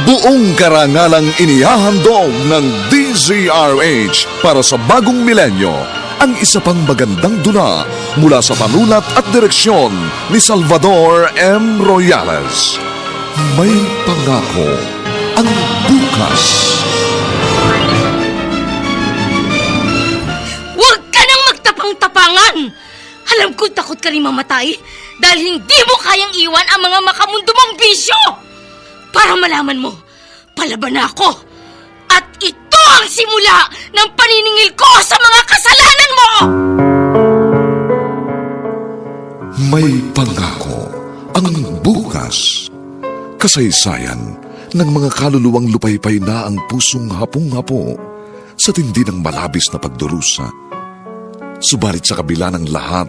Buong karangalang inihahandog ng DZRH para sa bagong milenyo ang isa pang magandang dula mula sa panulat at direksyon ni Salvador M. Royales. May pangako ang bukas. Huwag ka nang magtapang-tapangan! Alam ko takot ka rin mamatay dahil hindi mo kayang iwan ang mga makamundo mong bisyo! Para malaman mo, palaban na ako. At ito ang simula ng paniningil ko sa mga kasalanan mo! May pangako ang bukas. Kasaysayan ng mga kaluluwang lupaypay na ang pusong hapong-hapo sa tindi ng malabis na pagdurusa. Subalit sa kabila ng lahat,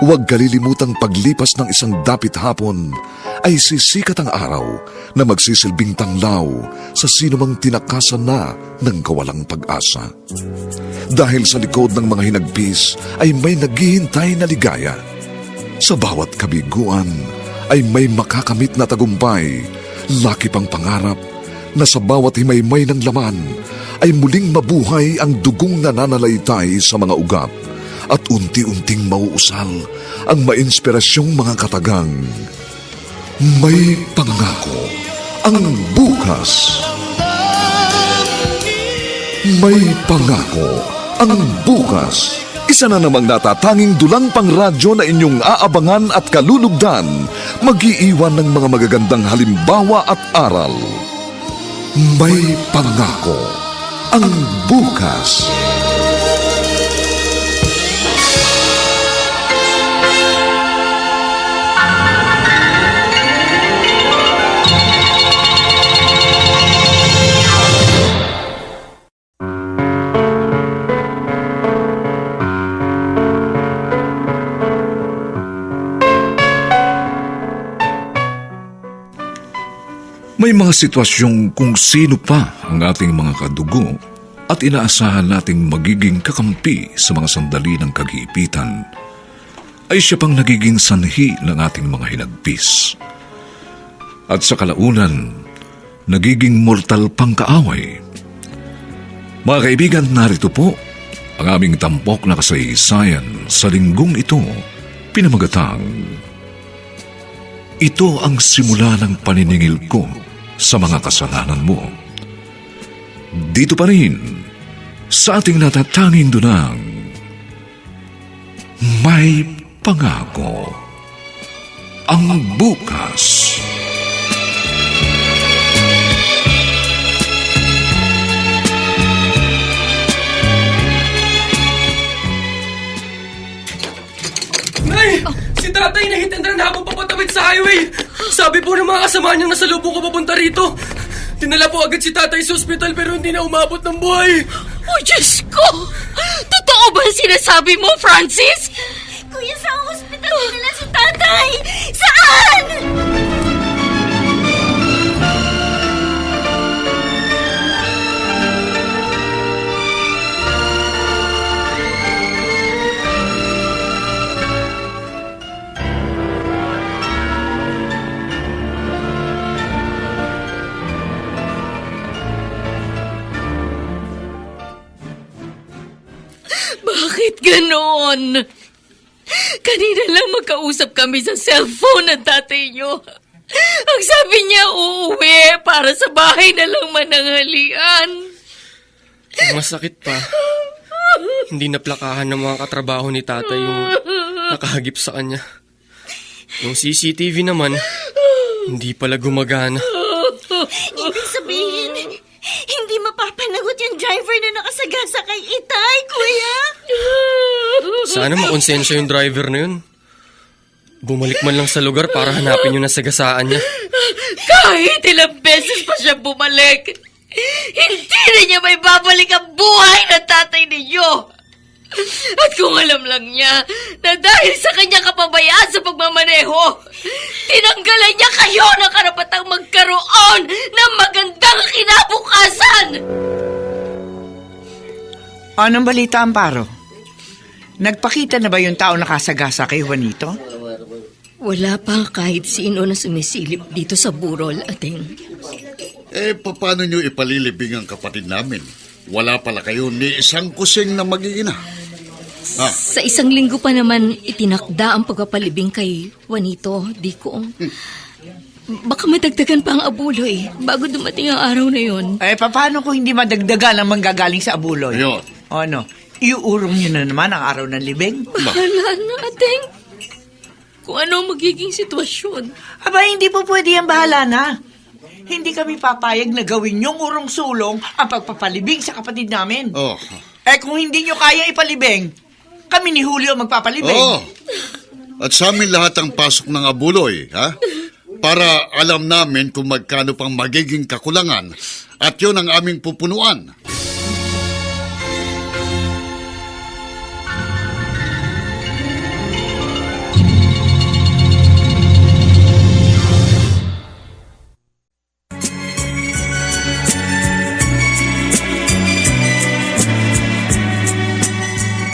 huwag kalilimutang paglipas ng isang dapit hapon ay sisikat ang araw na magsisilbing tanglaw sa sinumang tinakasan na ng kawalang pag-asa. Dahil sa likod ng mga hinagpis ay may naghihintay na ligaya. Sa bawat kabiguan ay may makakamit na tagumpay, laki pang pangarap na sa bawat himaymay ng laman ay muling mabuhay ang dugong nananalaytay sa mga ugat at unti-unting mauusal ang mainspirasyong mga katagang. May pangako ang bukas. May pangako ang bukas. Isa na namang natatanging dulang pangradyo na inyong aabangan at kalulugdan, mag-iiwan ng mga magagandang halimbawa at aral. May pangako ang bukas. May mga sitwasyong kung sino pa ang ating mga kadugo at inaasahan nating magiging kakampi sa mga sandali ng kagipitan, ay siya pang nagiging sanhi ng ating mga hinagpis. At sa kalaunan, nagiging mortal pang kaaway. Mga kaibigan, narito po ang aming tampok na kasaysayan sa linggong ito, pinamagatang Ito ang simula ng paniningil ko sa mga kasalanan mo. Dito pa rin sa ating natatanging dunang May Pangako ang bukas. Nay! Si tatay na hit and run habang papatawid sa highway! Sabi po ng mga kasama niyang nasa lubong ko papunta rito. Dinala po agad si tatay sa ospital pero hindi na umabot ng buhay. Oh, Diyos ko! Totoo ba ang sinasabi mo, Francis? Kuya, sa hospital nila si tatay! Saan? Bakit ganon? Kanina lang magkausap kami sa cellphone ng tatay niyo. Ang sabi niya, uuwi para sa bahay na lang mananghalian. Ang masakit pa, hindi naplakahan ng mga katrabaho ni tatay yung nakahagip sa kanya. Yung CCTV naman, hindi pala gumagana. Ibig sabihin, hindi mapapanagot yung driver na nakasagasa kay Itay, kuya. Sana makonsensya yung driver na yun. Bumalik man lang sa lugar para hanapin yung nasagasaan niya. Kahit ilang beses pa siya bumalik, hindi na niya may babalik ang buhay ng tatay ninyo. At kung alam lang niya na dahil sa kanyang kapabayaan sa pagmamaneho, tinanggalan niya kayo ng karapatang magkaroon ng magandang kinabukasan. Anong balita, Amparo? Nagpakita na ba yung tao nakasagasa kay Juanito? Wala pa kahit sino na sumisilip dito sa burol, Ating. Paano nyo ipalilibing ang kapatid namin? Wala pala kayo ni isang kusing na mag-iina. Sa isang linggo pa naman itinakda ang pagpapalibing kay Juanito, Dikong. Baka madagdagan pa ang abuloy bago dumating ang araw na yon. Paano kung hindi madagdagan ang manggagaling sa abuloy? Ayun. O ano, iuurong nyo na naman ang araw ng libing? Bahala na, Ating. Kung ano magiging sitwasyon. Aba, hindi po pwede yan, bahala na. Hindi kami papayag na gawin yung urong sulong ang pagpapalibing sa kapatid namin. Oh. Kung hindi nyo kaya ipalibing, kami ni Julio magpapalibing. Oh. At sa amin lahat ang pasok ng abuloy, ha? Para alam namin kung magkano pang magiging kakulangan at yun ang aming pupunuan.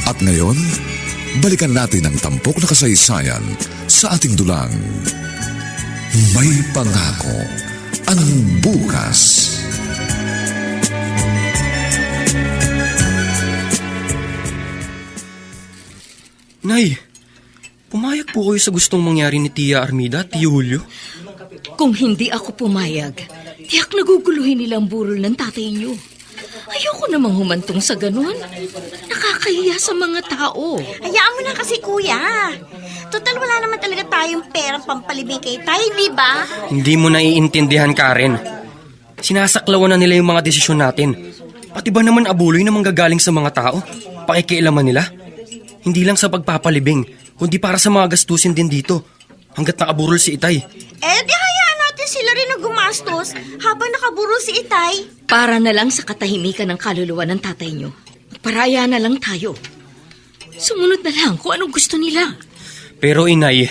At ngayon, balikan natin ang tampok na kasaysayan sa ating dulang. May pangako ang bukas. Nay, pumayag po kayo sa gustong mangyari ni Tia Armida at Tio Julio? Kung hindi ako pumayag, tiyak naguguluhin nilang burol ng tatay niyo. Ayoko namang humantong sa ganun. Nakakahiya sa mga tao. Hayaan mo na kasi, kuya. Total, wala naman talaga tayong perang pampalibing kay Tay, di ba? Hindi mo naiintindihan, Karen. Sinasaklawan na nila yung mga desisyon natin. Pati ba naman abuloy na manggagaling sa mga tao? Pakikialaman nila? Hindi lang sa pagpapalibing, kundi para sa mga gastusin din dito. Hanggat nakaburol si Itay. Di hayaan natin sila rin na gumastos habang nakaburo si Itay. Para na lang sa katahimikan ng kaluluwa ng tatay niyo. Paraya na lang tayo. Sumunod na lang kung anong gusto nila. Pero Inay,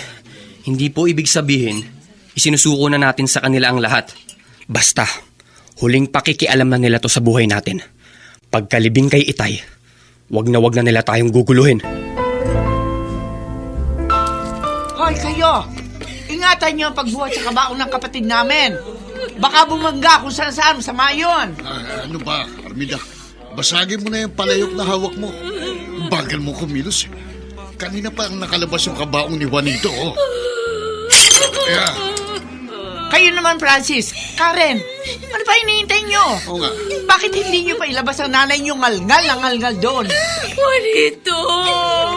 hindi po ibig sabihin, isinusuko na natin sa kanila ang lahat. Basta, huling pakikialam na nila to sa buhay natin. Pagkalibing kay Itay, wag na nila tayong guguluhin. Hoy, kayo! Ingatan nyo ang pagbuhat sa kabaong ng kapatid namin. Baka bumangga kung saan-saan masama yun. Ano ba, Armida? Basagin mo na yung palayok na hawak mo. Bagal mo kumilos. Kanina pa ang nakalabas yung kabaong ni Juanito. Oh. Kayo naman, Francis. Karen, ano pa hinihintay nyo? Oo nga. Bakit hindi nyo pa ilabas ang nanay nyo ngalngal doon? Juanito,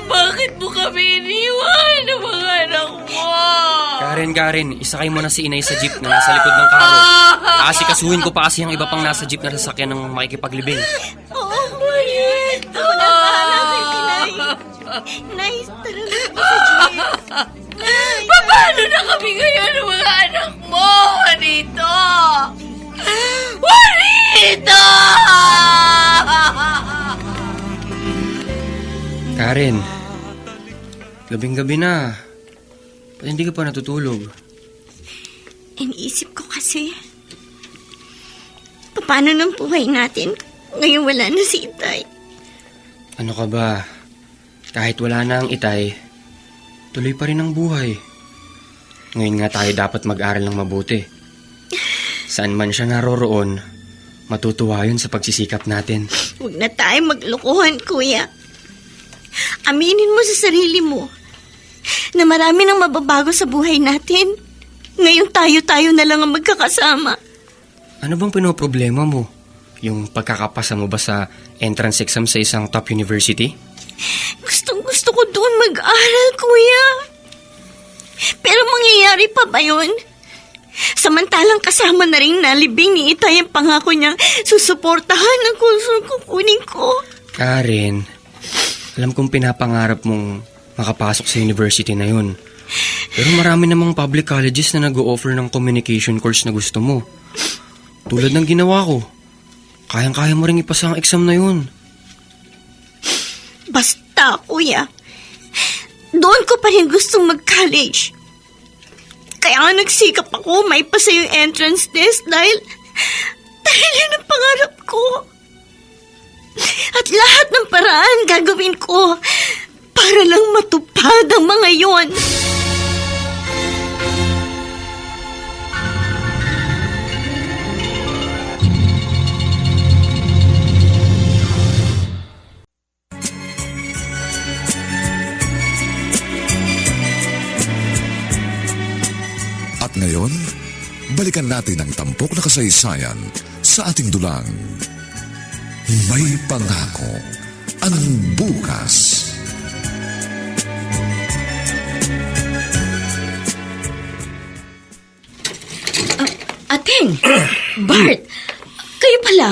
bakit mo kami iniwan ng mga anak mo? Karen, isakay mo na si Inay sa jeep na nasa likod ng karo. Aasikasuhin ko pa kasi ang iba pang nasa jeep na sasakyan ng makikipaglibing. Oo, Juanito. Bahala kay Pinay. Nice, tara na sa jeep. Paano na kami ngayon ng mga anak mo, Juanito? Juanito! Karen, gabing-gabi na. Ba't hindi ka pa natutulog? Iniisip ko kasi, paano ng buhay natin ngayon wala na si Itay? Ano ka ba? Kahit wala na ang Itay, tuloy pa rin ang buhay. Ngayon nga tayo dapat mag-aral ng mabuti. Saan man siya naroroon, matutuwa yun sa pagsisikap natin. Huwag na tayo maglokohan, kuya. Aminin mo sa sarili mo na marami nang mababago sa buhay natin. Ngayon tayo na lang ang magkakasama. Ano bang pinoproblema mo? Yung pagkakapasa mo ba sa entrance exam sa isang top university? Gusto ko doon mag-aral, kuya. Pero mangyayari pa ba yun? Samantalang kasama na rin nalibing ni Itay ang pangako niyang susuportahan ang kurso kukunin ko. Karen, alam kong pinapangarap mong makapasok sa university na yun. Pero marami namang public colleges na nag-o-offer ng communication course na gusto mo. Tulad ng ginawa ko. Kayang-kaya mo rin ipasa ang exam na yun. Basta, kuya. Doon ko pa rin gustong mag-college. Kaya nga nagsikap ako may pasa yung entrance test dahil yun ang pangarap ko. At lahat ng paraan gagawin ko para lang matupad ang mga yon. balikan natin ang tampok na kasaysayan sa ating dulang. May pangako ang bukas. Ateng! Bart! Kayo pala?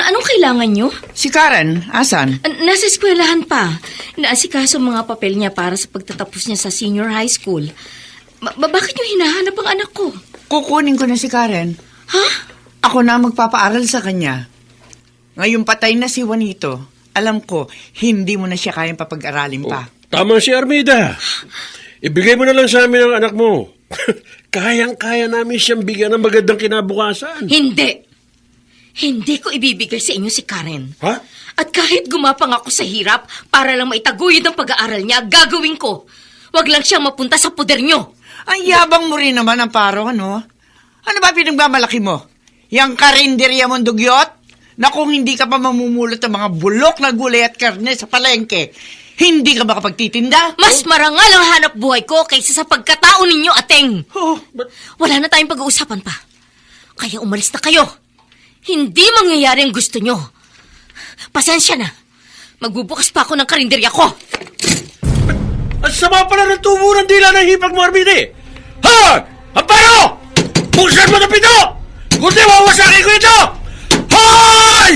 Anong kailangan nyo? Si Karen, asan? Nasa eskwelahan pa. Naasikaso mga papel niya para sa pagtatapos niya sa senior high school. Bakit nyo hinahanap ang anak ko? Kukunin ko na si Karen. Ha? Ako na magpapaaral sa kanya. Ngayon patay na si Juanito. Alam ko, hindi mo na siya kayang papag-aralin pa. Tama si Armida. Ibigay mo na lang sa amin ang anak mo. Kayang-kaya namin siyang bigyan ng magandang kinabukasan. Hindi! Hindi ko ibibigay sa inyo si Karen. Ha? At kahit gumapang ako sa hirap para lang maitaguyod ang pag-aaral niya, gagawin ko. Huwag lang siyang mapunta sa poder nyo. Ang yabang mo rin naman, Amparo, ano? Ano ba pinagmamalaki mo? Yang karinderya mong dugyot? Na kung hindi ka pa mamumulot ng mga bulok na gulay at karne sa palengke, hindi ka makapagtitinda? Mas marangal ang hanap buhay ko kaysa sa pagkatao ninyo, Ateng. Oh, Wala na tayong pag-uusapan pa. Kaya umalis na kayo. Hindi mangyayari ang gusto nyo. Pasensya na. Magbubukas pa ako ng karinderya ko. Ang sama pala ng tubo ng dila ng hipag mo, Armida. Ha! Amparo! Buksan mo na pito! Kundi wawasakin ko ito! Hoy!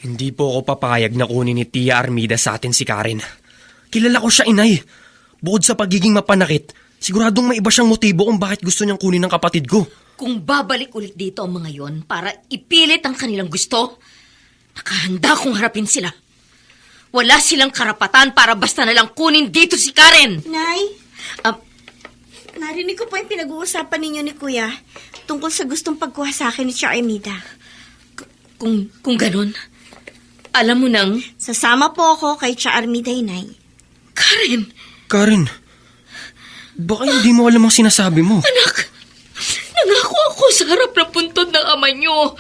Hindi po ako papayag na kunin ni Tia Armida sa atin si Karen. Kilala ko siya, inay. Bukod sa pagiging mapanakit, siguradong may iba siyang motibo kung bakit gusto niyang kunin ng kapatid ko. Kung babalik ulit dito ang mga yon para ipilit ang kanilang gusto, nakahanda kong harapin sila. Wala silang karapatan para basta na lang kunin dito si Karen. Nay, Ah, narinig ko po yung pinag-uusapan ninyo ni Kuya tungkol sa gustong pagkuha sa akin ni Tia Armida. kung ganun, alam mo nang, Sasama po ako kay Tia Armida, Nay. Karen, baka hindi mo alam ang sinasabi mo. anak, nangako ako sa harap ng puntod ng ama nyo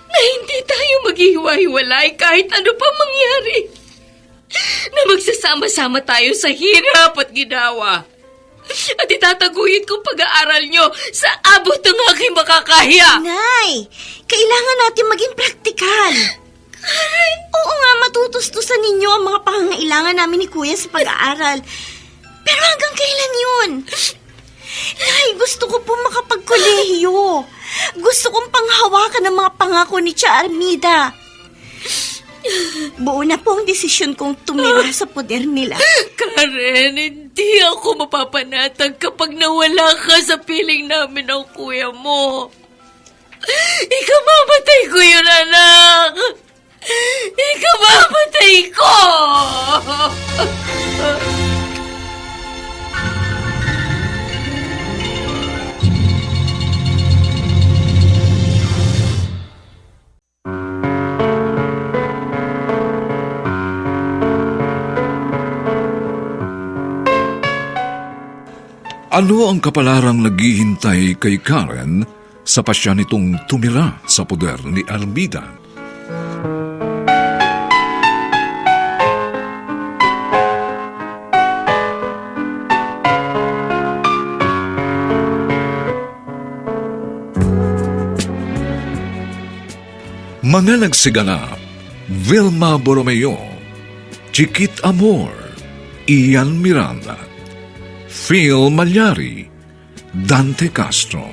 na hindi tayo maghihiwa-hiwalay kahit ano pa mangyari. Na magsasama-sama tayo sa hirap at ginawa. At itataguyod kong pag-aaral nyo sa abot ng aking makakahiya. Nay, kailangan natin maging praktikal. Oo nga, matutustusan ninyo ang mga pangangailangan namin ni Kuya sa pag-aaral. Pero hanggang kailan yun? Nay, gusto ko po makapagkolehiyo. Gusto kong panghawakan ng mga pangako ni Tia Armida. Buo na po ang desisyon kong tumira sa poder nila. Karen, hindi ako mapapanatag kapag nawala ka sa piling namin ng kuya mo. Ikamamatay ko yun, anak. Ikamamatay ko. Ano ang kapalarang naghihintay kay Karen sa pasya nitong tumira sa poder ni Armida? Mga nagsiganap: Vilma Borromeo, Chiquit Amor, Ian Miranda, Phil Malyari, Dante Castro,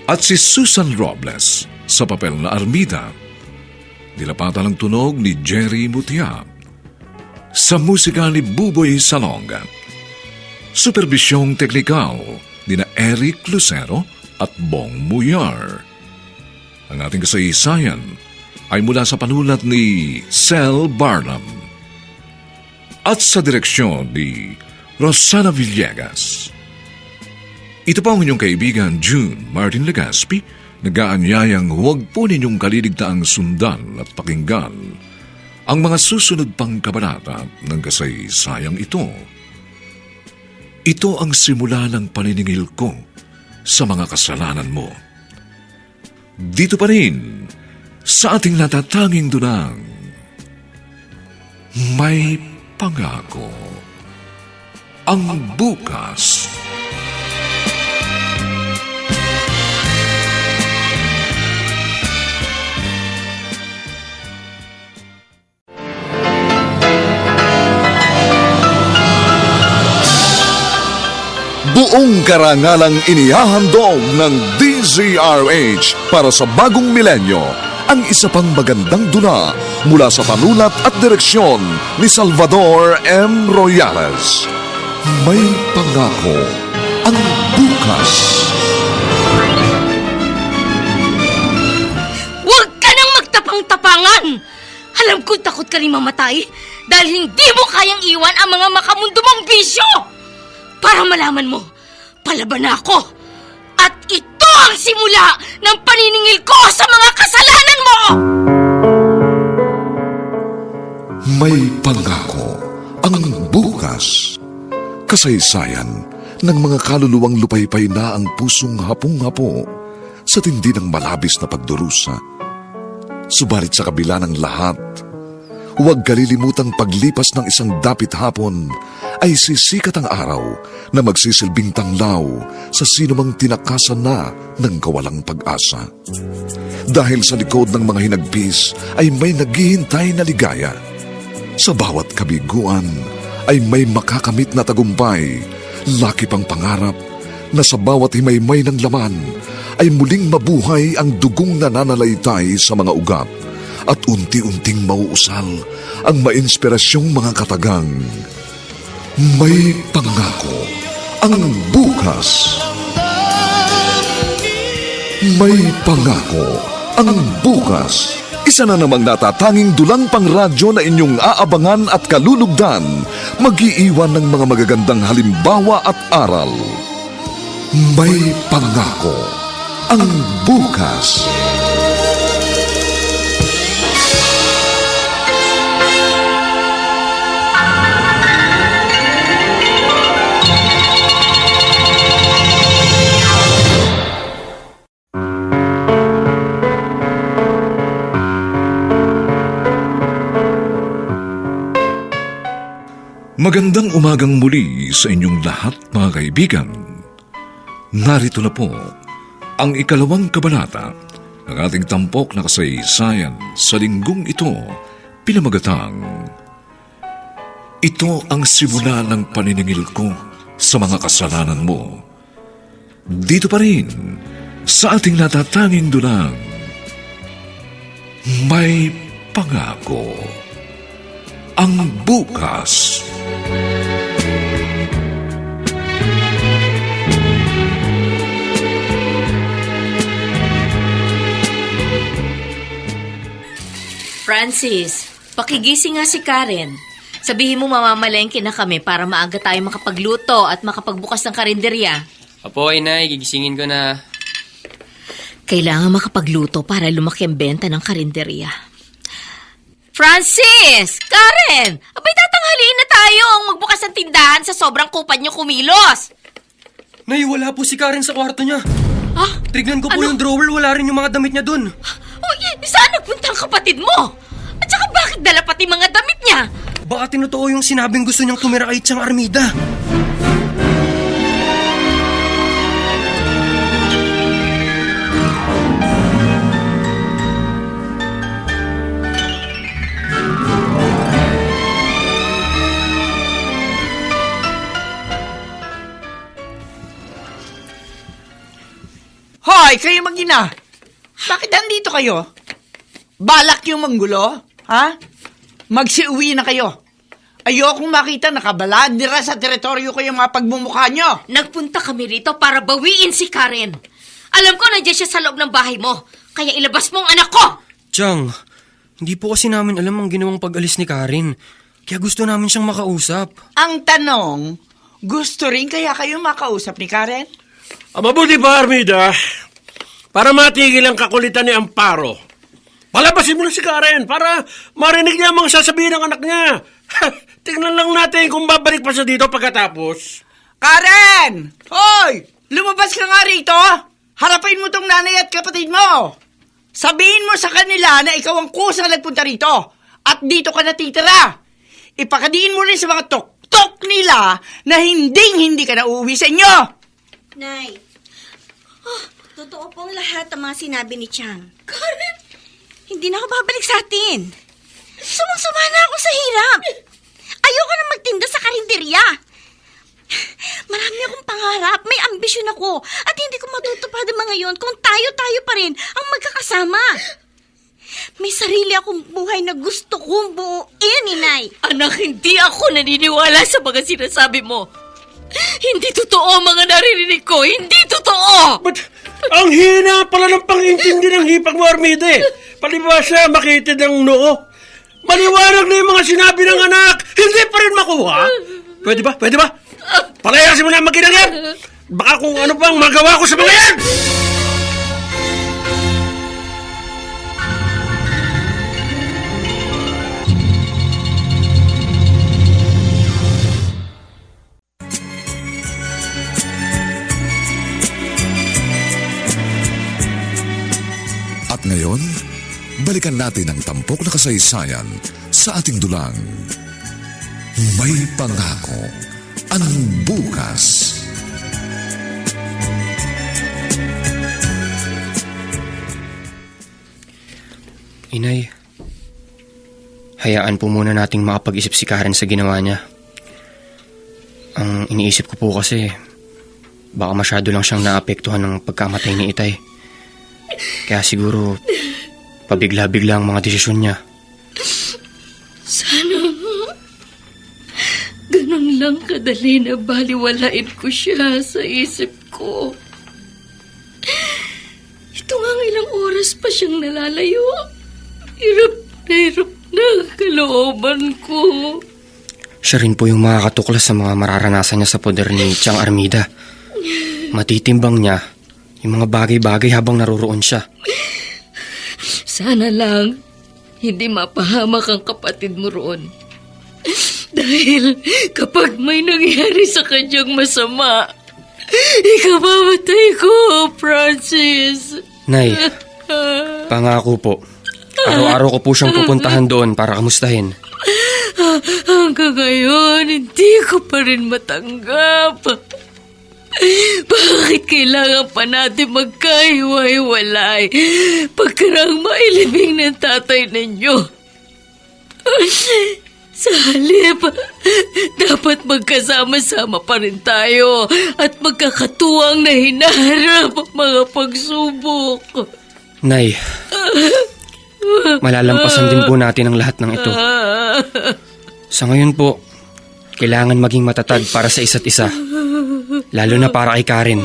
at si Susan Robles sa papel na Armida. Nilapatan ang tunog ni Jerry Mutia. Sa musika ni Buboy Salonga. Superbisyong teknikal ni na Eric Lucero at Bong Muyar. Ang ating kasaysayan ay mula sa panulat ni Sel Barnum at sa direksyon ni Rosana Villegas. Ito pa ang inyong kaibigan June Martin Legaspi, nag-aanyayang huwag po ninyong kaliligtaang sundan at pakinggan Ang mga susunod pang kabanata ng kasaysayang ito, ito ang simula ng paniningil ko sa mga kasalanan mo. Dito pa rin sa ating natatanging dunang may pangako ang bukas. Buong karangalang inihahandog ng DZRH para sa bagong milenyo ang isa pang magandang dula mula sa panulat at direksyon ni Salvador M. Royales. May pangako ang bukas. Huwag ka nang magtapang-tapangan! Alam ko takot ka rin mamatay dahil hindi mo kayang iwan ang mga makamundo mong bisyo! Para malaman mo, palaban na ako. At ito ang simula ng paniningil ko sa mga kasalanan mo! May pangako ang bukas. Kasaysayan ng mga kaluluwang lupaypay na ang pusong hapong-hapo sa tindi ng malabis na pagdurusa. Subalit sa kabila ng lahat, huwag kalilimutang paglipas ng isang dapit hapon ay sisikat ang araw na magsisilbing tanglaw sa sinumang tinakasan na ng kawalang pag-asa. Dahil sa likod ng mga hinagpis ay may naghihintay na ligaya. Sa bawat kabiguan ay may makakamit na tagumpay, laki pang pangarap na sa bawat himaymay ng laman ay muling mabuhay ang dugong nananalaytay sa mga ugat at unti-unting mauusal ang mainspirasyong mga katagang. May pangako ang bukas. May pangako ang bukas. Isa na namang natatanging dulang pangradyo na inyong aabangan at kalulugdan, mag-iiwan ng mga magagandang halimbawa at aral. May pangako ang bukas. Magandang umagang muli sa inyong lahat, mga kaibigan. Narito na po ang ikalawang kabanata ng ating tampok na kasaysayan sa linggong ito, pinamagatang Ito ang simula ng paniningil ko sa mga kasalanan mo. Dito pa rin sa ating natatanging dulang may pangako ang bukas. Francis, pakigising nga si Karen. Sabihin mo mamamalengke na kami para maaga tayo makapagluto at makapagbukas ng karinderya. Apo, inay, gigisingin ko na. Kailangan makapagluto para lumaki ang benta ng karinderya. Francis! Karen! Abay, tatanghaliin na tayo ang magbukas ng tindahan sa sobrang kupad niyo kumilos. Nay, wala po si Karen sa kwarto niya. Ah? Trignan ko po Ano? yung drawer, wala rin yung mga damit niya dun. Saan nagpunta ang kapatid mo? At saka bakit dala pati mga damit niya? Baka tinotoo yung sinabing gusto niyang tumira kay Tiang Armida. Hoy, kayo mag-ina! Bakit nandito kayo? Balak yung manggulo? Ha? Magsiuwi na kayo. Ayokong makita nakabaladira sa teritoryo ko yung mga pagmumukha nyo. Nagpunta kami rito para bawiin si Karen. Alam ko nandiyan siya sa loob ng bahay mo, kaya ilabas mo ang anak ko! Tiang, hindi po kasi namin alam ang ginawang pag-alis ni Karen. Kaya gusto namin siyang makausap. Ang tanong, gusto rin kaya kayo makausap ni Karen? Mabuti pa, Armida, para matigil ang kakulitan ni Amparo. Palabasin mo na si Karen para marinig niya ang mga sasabihin ng anak niya. Tingnan lang natin kung babalik pa siya dito pagkatapos. Karen! Hoy! Lumabas ka nga rito! Harapin mo tong nanay at kapatid mo! Sabihin mo sa kanila na ikaw ang kusang nagpunta rito at dito ka natitira. Ipakadiin mo rin sa mga tok-tok nila na hindi ka na uuwi sa inyo. Nay, totoo pong lahat ang mga sinabi ni Chang. Karen! Hindi na ako babalik sa atin. Sumang-suma na ako sa hirap. Ayoko na magtinda sa karinderya. Marami akong pangarap, may ambisyon ako, at hindi ko matutupad ang mga yon kung tayo-tayo pa rin ang magkakasama. May sarili akong buhay na gusto kong buuin, Inay. Anak, hindi ako naniniwala sa mga sinasabi mo. Hindi totoo ang mga naririnig ko. Hindi totoo! But ang hina pala ng pang-intindi ng hipag mo, Armide. Palibasa, makitid ang noo. Maliwanag na yung mga sinabi ng anak. Hindi pa rin makuha. Pwede ba? Pwede ba? Palayasin mo na ang makinang yan. Baka kung ano pang magawa ko sa mga yan. At ngayon, balikan natin ang tampok na kasaysayan sa ating dulang. May pangako ang bukas. Inay, hayaan po muna nating makapag-isip si Karen sa ginawa niya. Ang iniisip ko po kasi, baka masyado lang siyang naapektuhan ng pagkamatay ni Itay. Kaya siguro, pabigla-bigla ang mga desisyon niya. Sana ganun lang kadali na baliwalain ko siya sa isip ko. Ito nga ilang oras pa siyang nalalayo. Hirap na ang kalooban ko. Siya rin po yung makakatuklas sa mga mararanasan niya sa poder ni Chang Armida. Matitimbang niya yung mga bagay-bagay habang naroroon siya. Sana lang hindi mapahamak ang kapatid mo roon. Dahil kapag may nangyari sa kanyang masama, ikabamatay ko, Francis. Nay, pangako po. Araw-araw ko po siyang pupuntahan doon para kamustahin. Hanggang ngayon, hindi ko pa rin matanggap. Bakit kailangan pa natin magkahiwa-hiwalay pagkarang mailibing ng tatay ninyo? Sa halip, dapat magkasama-sama pa rin tayo at magkakatuwang na hinaharap ang mga pagsubok. Nay, malalampasan din po natin ang lahat ng ito. Sa ngayon po, kailangan maging matatag para sa isa't isa. Lalo na para kay Karen.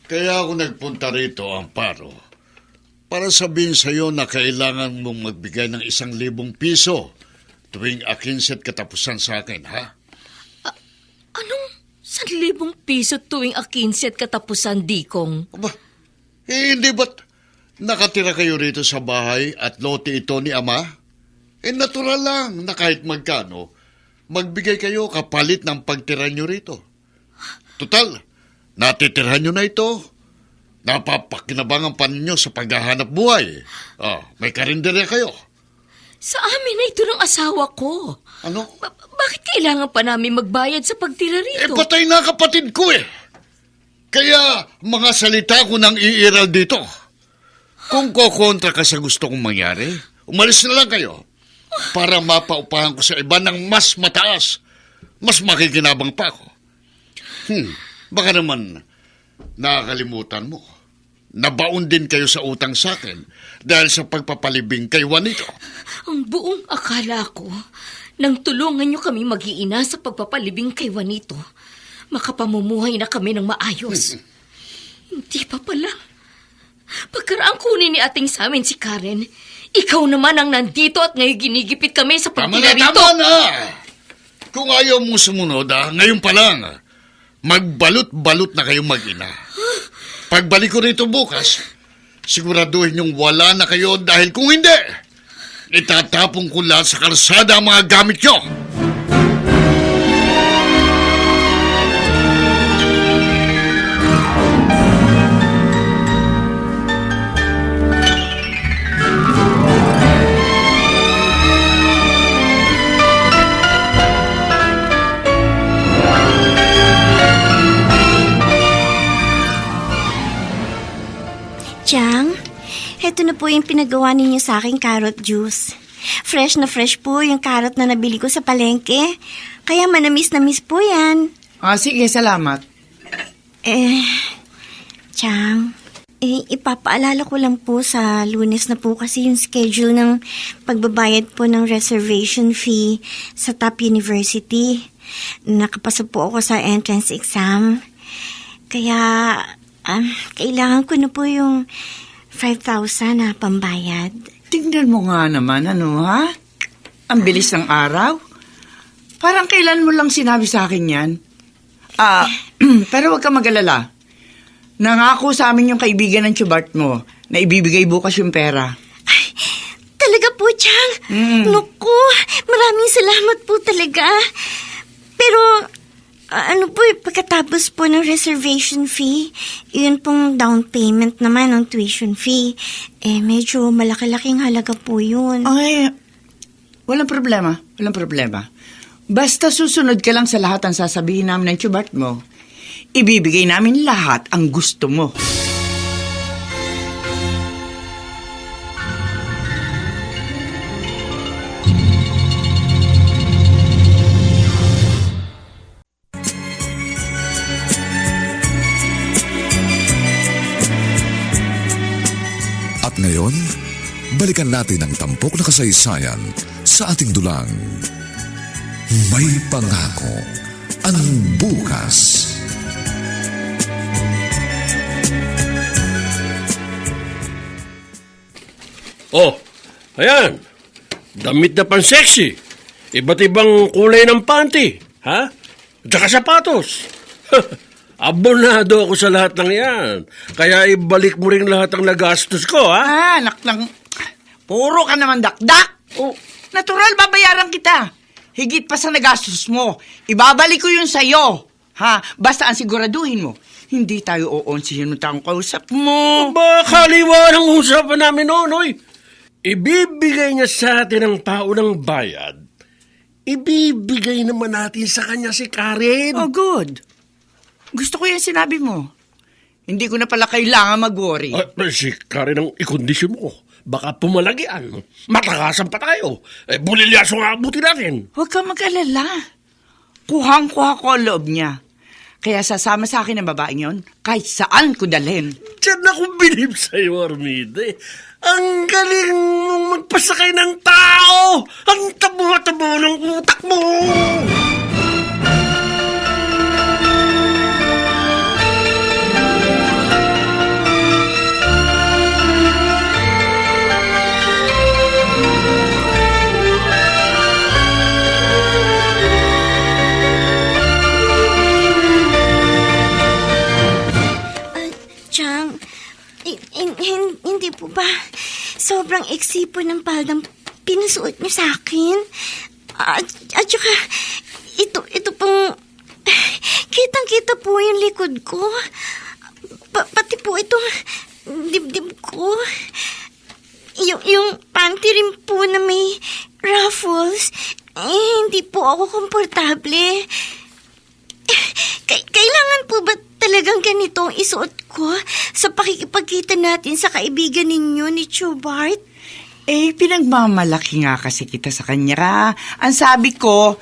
Kaya ako nagpunta rito, Amparo, para sabihin sa iyo na kailangan mong magbigay ng 1,000 piso tuwing akinset katapusan sa akin, ha? Anong 1,000 piso tuwing akinsi at katapusan, Dikong? Aba, hindi ba't nakatira kayo rito sa bahay at lote ito ni Ama? Natural lang na kahit magkano, magbigay kayo kapalit ng pagtira nyo rito. Total, natitirhan nyo na ito. Napapakinabangan pa ninyo sa paghahanap buhay. May karinderya kayo. Sa amin na ito ng asawa ko. Ano? Bakit kailangan pa namin magbayad sa pagtira rito? Patay na kapatid ko eh. Kaya mga salita ko nang iiral dito. Kung kokontra ka sa gusto kong mangyari, umalis na lang kayo para mapaupahan ko sa iba ng mas mataas. Mas makikinabang pa ako. Baka naman nakakalimutan mo. Nabaon din kayo sa utang sa akin dahil sa pagpapalibing kay Juanito. Ang buong akala ko, nang tulungan niyo kami mag-iina sa pagpapalibing kay Juanito, makapamumuhay na kami ng maayos. Hindi pa pala. Pagkaraan kunin ni ating sa amin si Karen, ikaw naman ang nandito at ngayon ginigipit kami sa pagtira rito. Tama na! Kung ayaw mo sumunod, ngayon pa lang. Magbalot-balot na kayong mag-ina. Pagbalik ko rito bukas, siguraduhin yung wala na kayo dahil kung hindi, itatapong ko lahat sa kalsada ang mga gamit nyo. Chang, heto na po yung pinagawa ninyo sa aking carrot juice. Fresh na fresh po yung carrot na nabili ko sa palengke. Kaya manamis na miss po yan. Sige, salamat. Chang, ipapaalala ko lang po sa Lunes na po kasi yung schedule ng pagbabayad po ng reservation fee sa Top University. Nakapasa po ako sa entrance exam. Kaya, kailangan ko na po yung 5,000 na pambayad. Tingnan mo nga naman, ha? Ang bilis ng araw. Parang kailan mo lang sinabi sa akin yan. Pero huwag ka mag-alala. Nangako sa amin yung kaibigan ng Chubart mo na ibibigay bukas yung pera. Ay, talaga po, Chang. Naku, maraming salamat po talaga. Pero, pagkatapos po ng reservation fee, yun pong down payment naman ng tuition fee. Medyo malaki-laking halaga po yun. Ay, walang problema. Walang problema. Basta susunod ka lang sa lahat ang sasabihin namin ng Chubart mo. Ibibigay namin lahat ang gusto mo. At ngayon, balikan natin ang tampok na kasaysayan sa ating dulang. May pangako ang bukas. Oh, ayan. Damit na pan-sexy. Iba't ibang kulay ng panty. Ha? Tsaka sapatos. Abonado ako sa lahat ng yan. Kaya ibalik mo rin lahat ng nagastos ko, ha? Anak lang. Puro ka naman dakdak. Oh, natural, babayaran kita. Higit pa sa nagastos mo. Ibabalik ko yun sa'yo. Ha? Basta ang siguraduhin mo. Hindi tayo oonsihin ng taong kausap mo. Ba, kaliwa ng usapan namin, Nonoy. Ibibigay niya sa atin ang paunang bayad. Ibibigay naman natin sa kanya si Karen. Oh, good. Gusto ko yung sinabi mo. Hindi ko na pala kailangan mag-worry. Si Karen ang ikondisyon mo. Baka pumalagian. Matakasan pa tayo. Bulilyaso nga abuti natin. Huwag ka mag-alala. Kuhang-kuha ko ang loob niya. Kaya sasama sa akin ang babaeng yon kahit saan ko dalhin. Diyan ako bilib sa'yo, Armide. Ang galing mong magpasakay ng tao! Ang tabo-tabo ng utak mo! Chang, hindi po ba sobrang iksi po ng paldang pinasuot niyo sa akin? At saka, ito pong, kitang-kita po yung likod ko. Pati po itong dibdib ko. Yung panty rin po na may ruffles, hindi po ako komportable. Kailangan po ba talagang ganito ang isuot ko sa pakikipagkita natin sa kaibigan ninyo ni Chubart? Pinagmamalaki nga kasi kita sa kanya. Ang sabi ko,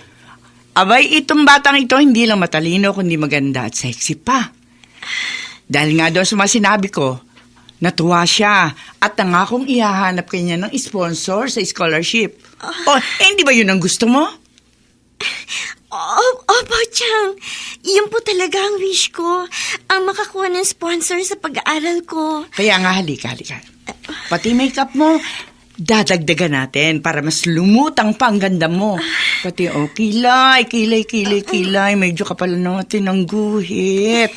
abay, itong batang ito hindi lang matalino kundi maganda at sexy pa. Dahil nga doon sa mga sinabi ko, natuwa siya at nangakong ihahanap kanya ng sponsor sa scholarship. Hindi ba yun ang gusto mo? Opo, Chang. Yun po talaga ang wish ko. Ang makakuha ng sponsor sa pag-aaral ko. Kaya nga, halika. Pati makeup mo, Dadagdagan natin para mas lumutang pa ang ganda mo. Pati kilay. Medyo kapal natin ang guhit.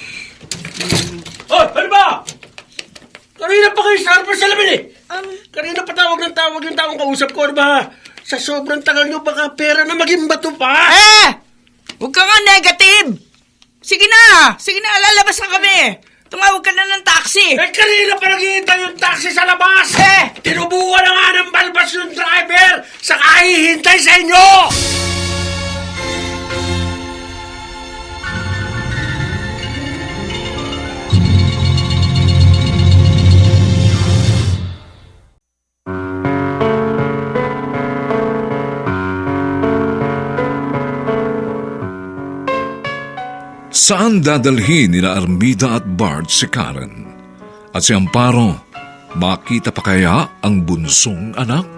Oh, ano ba? Kanina pa kayo sa harapan sa lamin eh. Kanina pa tawag ng taong kausap ko. Ano ba? Sa sobrang tagal nyo baka pera na maging bato pa. Huwag ka nga negative. Sige na, lalabas na kami. Tumawag ka na ng taxi. Kanina pa naghihintay yung taxi sa labas. Tinubukan na nga ng balbas yung driver. Saka hihintay sa inyo. Saan dadalhin nila Armida at Bart si Karen? At si Amparo, makita pa kaya ang bunsong anak?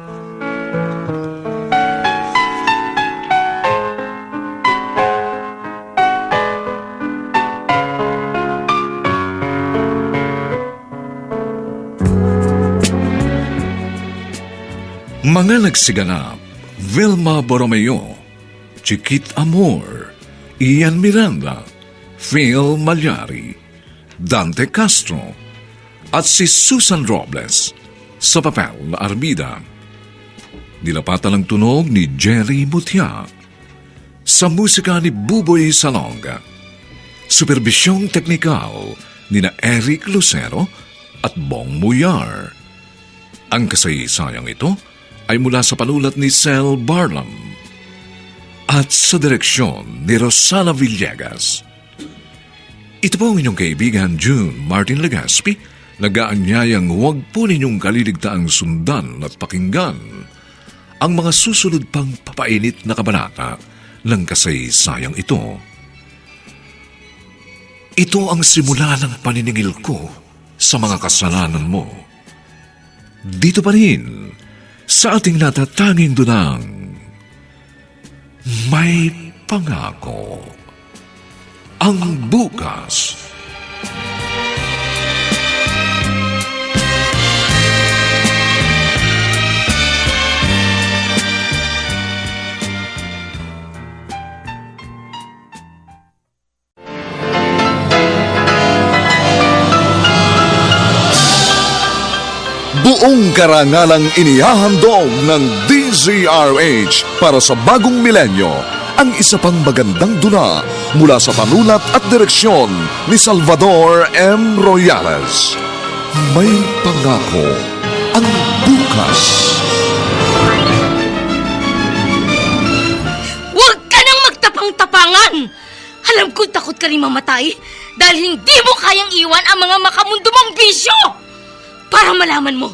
Mga nagsiganap: Vilma Borromeo, Chiquit Amor, Ian Miranda, Phil Malyari, Dante Castro, at si Susan Robles sa papel na Armida. Nilapatan ang tunog ni Jerry Mutia. Sa musika ni Buboy Salonga. Superbisyong teknikal ni na Eric Lucero at Bong Muyar. Ang kasaysayang ito ay mula sa panulat ni Sel Barlam at sa direksyon ni Rosana Villegas. Ito po ang inyong kaibigan June Martin Legaspi, nag-aanyayang huwag po ninyong kaliligtaang sundan at pakinggan ang mga susunod pang papainit na kabanata ng kasaysayang ito. Ito ang simula ng paniningil ko sa mga kasalanan mo. Dito pa rin sa ating natatanging dunang may pangako. Ang bukas. Buong karangalang inihahandog ng DZRH para sa bagong milenyo ang isa pang magandang dula mula sa panulat at direksyon ni Salvador M. Royales. May pangako ang bukas. Huwag ka nang magtapang-tapangan! Alam ko takot ka rin mamatay dahil hindi mo kayang iwan ang mga makamundo mong bisyo! Para malaman mo,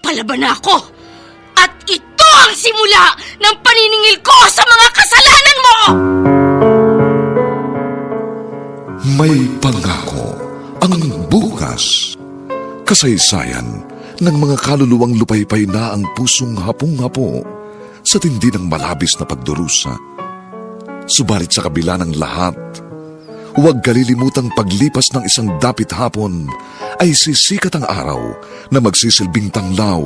palaban na ako! At ito ang simula ng paniningil ko sa mga kasalanan mo! May pangako ang bukas. Kasaysayan ng mga kaluluwang lupaypay na ang pusong hapong-hapo sa tindi ng malabis na pagdurusa. Subalit sa kabila ng lahat, huwag kalilimutang paglipas ng isang dapit hapon ay sisikat ang araw na magsisilbing tanglaw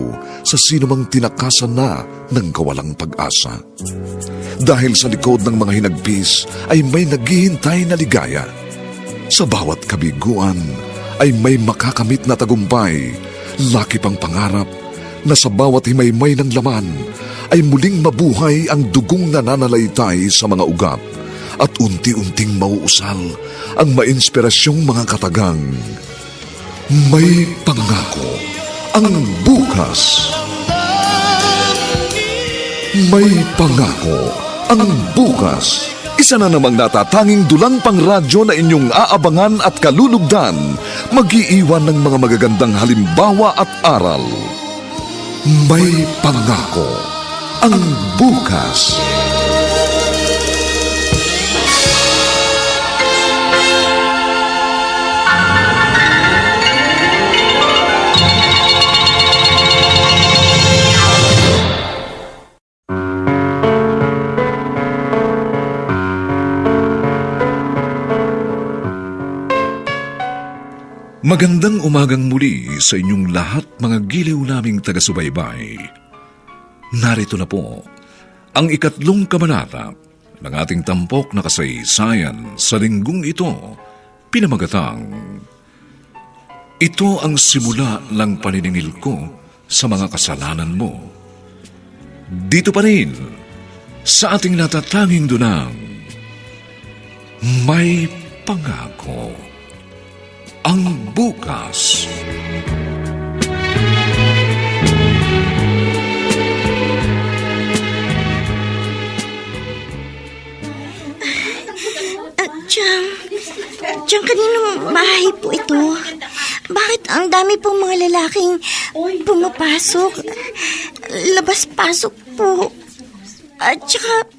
sa sinumang tinakasan na ng kawalang pag-asa. Dahil sa likod ng mga hinagpis ay may naghihintay na ligaya. Sa bawat kabiguan ay may makakamit na tagumpay, laki pang pangarap na sa bawat himaymay ng laman ay muling mabuhay ang dugong nananalaytay sa mga ugat at unti-unting mauusal ang mainspirasyong mga katagang. May pangako ang bukas. May pangako ang bukas. Isa na namang natatanging dulang pangradyo na inyong aabangan at kalulugdan, mag-iiwan ng mga magagandang halimbawa at aral. May pangako ang bukas. Magandang umagang muli sa inyong lahat mga giliw naming taga-subaybay. narito na po ang 3 kabanata ng ating tampok na kasaysayan sa linggong ito, pinamagatang Ito ang simula ng paniningil ko sa mga kasalanan mo. Dito pa rin sa ating natatanging dunang May Pangako ang bukas. Diyan kaninong bahay po ito? Bakit ang dami pong mga lalaking pumapasok? Labas-pasok po. At saka,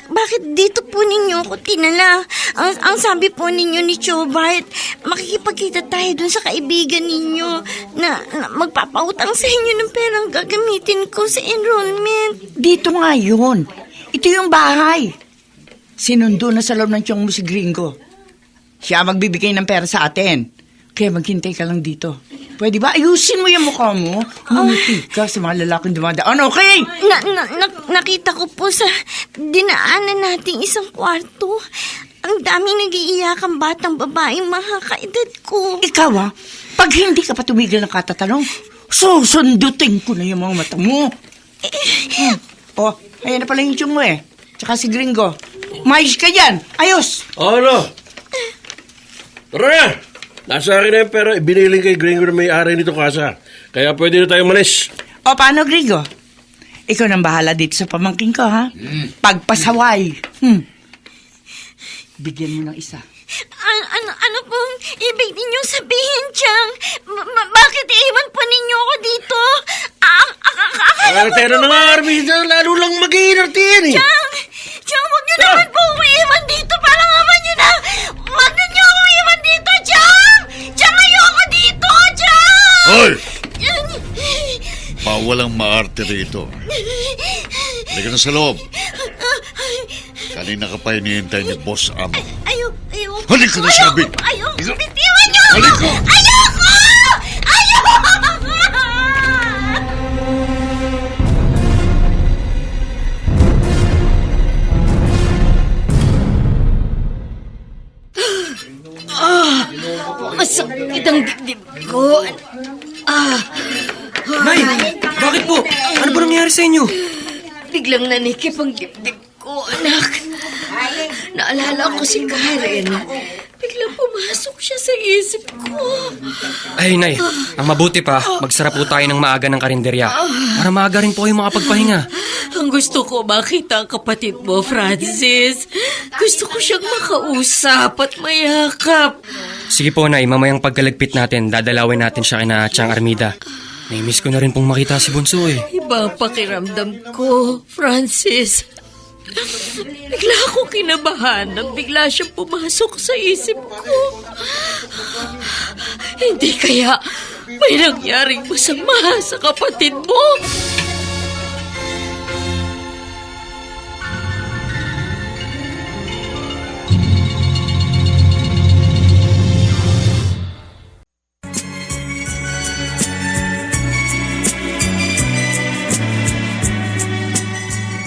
bakit dito po ninyo ako tinala? Ang sabi po ninyo ni Chobart, makikipagkita tayo dun sa kaibigan ninyo na magpapautang sa inyo ng perang gagamitin ko sa enrollment. Dito nga yun. Ito yung bahay. Sinundo na sa loob ng tiyong mo si Gringo. Siya magbibigay ng pera sa atin. Kaya maghintay ka lang dito. Pwede ba? Ayusin mo yung mukha mo. Humiti ka sa mga lalaking dumadaan. Okay! Nakita ko po sa dinaanan nating isang kwarto. Ang daming nag-iiyakang batang babaeng mga kaedad ko. Ikaw pag hindi ka pa tumigil ng katatanong, susundutin ko na yung mga mata mo. Ayan na pala yung tiyong mo Tsaka si Gringo. Mais ka dyan. Ayos! Ano? Tara na! Nasa akin na yung pera, ibiniling kay Gringo na may-ari nito kasa. Kaya pwede na tayo malis. Paano, Gringo? Ikaw nang bahala dito sa pamangkin ko, ha? Pagpasaway. Bigyan mo ng isa. Ano pong ibig ninyo sabihin, Chang? Bakit iiwan pa ninyo ako dito? Tera na nga, Armida. Lalo lang mag-iinartin Chang, huwag niyo naman po ako iiwan dito. Parang aman niyo na. Huwag niyo ako iiwan dito, Chang! Chang, ayoko dito, Chang! Hoy! Pawalang maarte rito. Halika na sa loob. Kanina ka pa hinihintay ni Boss Amo. Ayoko. Halika na, sabi! Ayoko! Bitiwan niyo! Halika! Ayoko! Masakit ang dibdib ko. Nay, bakit po? Ano ba nangyari sa inyo? Biglang nanikip ang dibdib ko, anak. Naalala ko si Karen. Biglang pumasok siya sa isip ko. Ay, Nay, ang mabuti pa, magsara po tayo ng maaga ng karinderya. Para maaga rin po kayo makapagpahinga. Ang gusto ko makita ang kapatid mo, Francis. Gusto ko siyang makausap at mayakap. Sige po, Nay, mamayang pagkalagpit natin, dadalawin natin siya kina Chang Armida. Nai-miss ko na rin pong makita si Bunso Iba ang pakiramdam ko, Francis. Bigla akong kinabahan nang bigla siyang pumasok sa isip ko. Hindi kaya may nangyaring masama sa kapatid mo?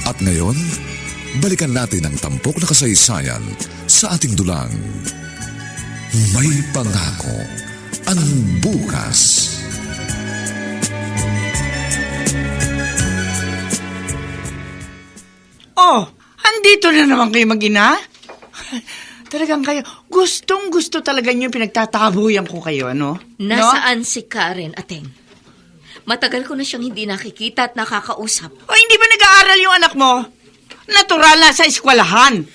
At ngayon, balikan natin ang tampok na kasaysayan sa ating dulang May Pangako ang bukas. Andito na naman kayo mag-ina? Talagang kayo, gustong-gusto talaga niyo pinagtatabuyan ko kayo, ano? Nasaan si Karen, Ateng? Matagal ko na siyang hindi nakikita at nakakausap. Hindi ba nag-aaral yung anak mo? Natural na sa eskwelahan.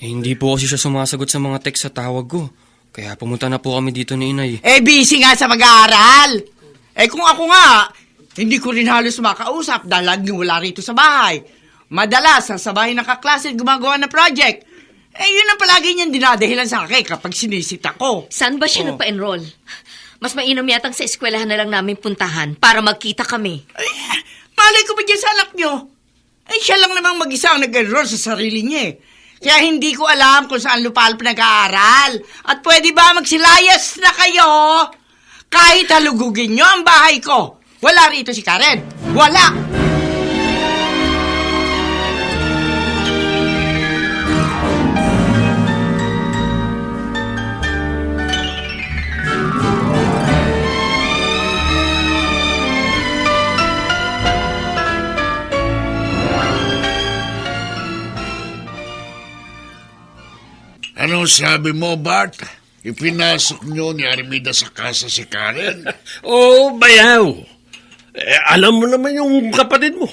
Hindi po kasi siya sumasagot sa mga text sa tawag ko. Kaya pumunta na po kami dito ni Inay. Busy nga sa mag-aaral. Kung ako nga, hindi ko rin halos makausap dahil laging wala rito sa bahay. Madalas, sa bahay ng kaklase gumagawa ng project. Yun ang palagi niyang dinadahilan sa akin kapag sinisita ko. Saan ba siya nagpa-enroll? Mas mainam yatang sa eskwelahan na lang namin puntahan para magkita kami. Malay ko ba dyan sa anak niyo? Siya lang namang mag-isa ang nag-enroll sa sarili niya. Kaya hindi ko alam kung saan lupalop nag-aaral. At pwede ba magsilayas na kayo? Kahit halugugin niyo ang bahay ko. Wala rito si Karen. Wala! Anong sabi mo, Bart? Ipinasok niyo ni Armida sa kasa si Karen? Oo, bayaw. Alam mo naman yung kapatid mo.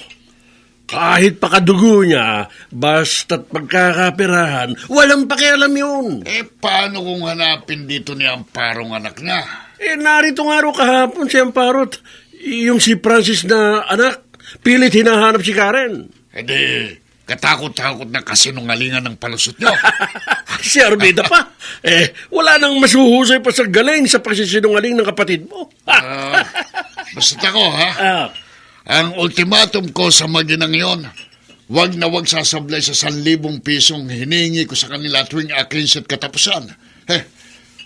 Kahit pakadugo niya, basta't pagkakapirahan, walang pakialam yun. Paano kung hanapin dito ni Amparong anak niya? Narito nga ro kahapon si Amparot. Yung si Francis na anak, pilit hinahanap si Karen. Katakot-takot na kasinungalingan ng palusot niyo. Si Armida pa. Wala nang masuhusay pa sa galing sa pagsisinungaling ng kapatid mo. Basta ako, ha? Ang ultimatum ko sa maginang yon, wag na wag sasablay sa 1,000 pisong hiningi ko sa kanila tuwing akinsit katapusan.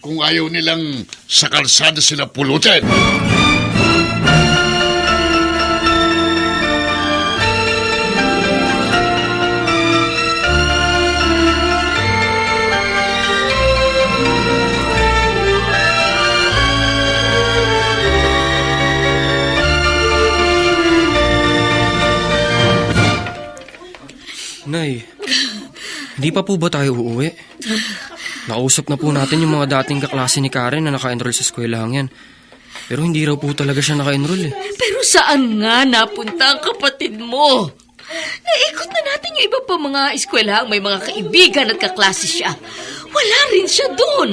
Kung ayaw nilang sa kalsada sila pulutin. Nay, hindi pa po ba tayo uuwi? Nakausap na po natin yung mga dating kaklase ni Karen na naka-enroll sa eskwelahan yan. Pero hindi raw po talaga siya naka-enroll eh. Pero saan nga napunta ang kapatid mo? Naikot na natin yung iba pa mga eskwelahan, may mga kaibigan at kaklase siya. Wala rin siya doon.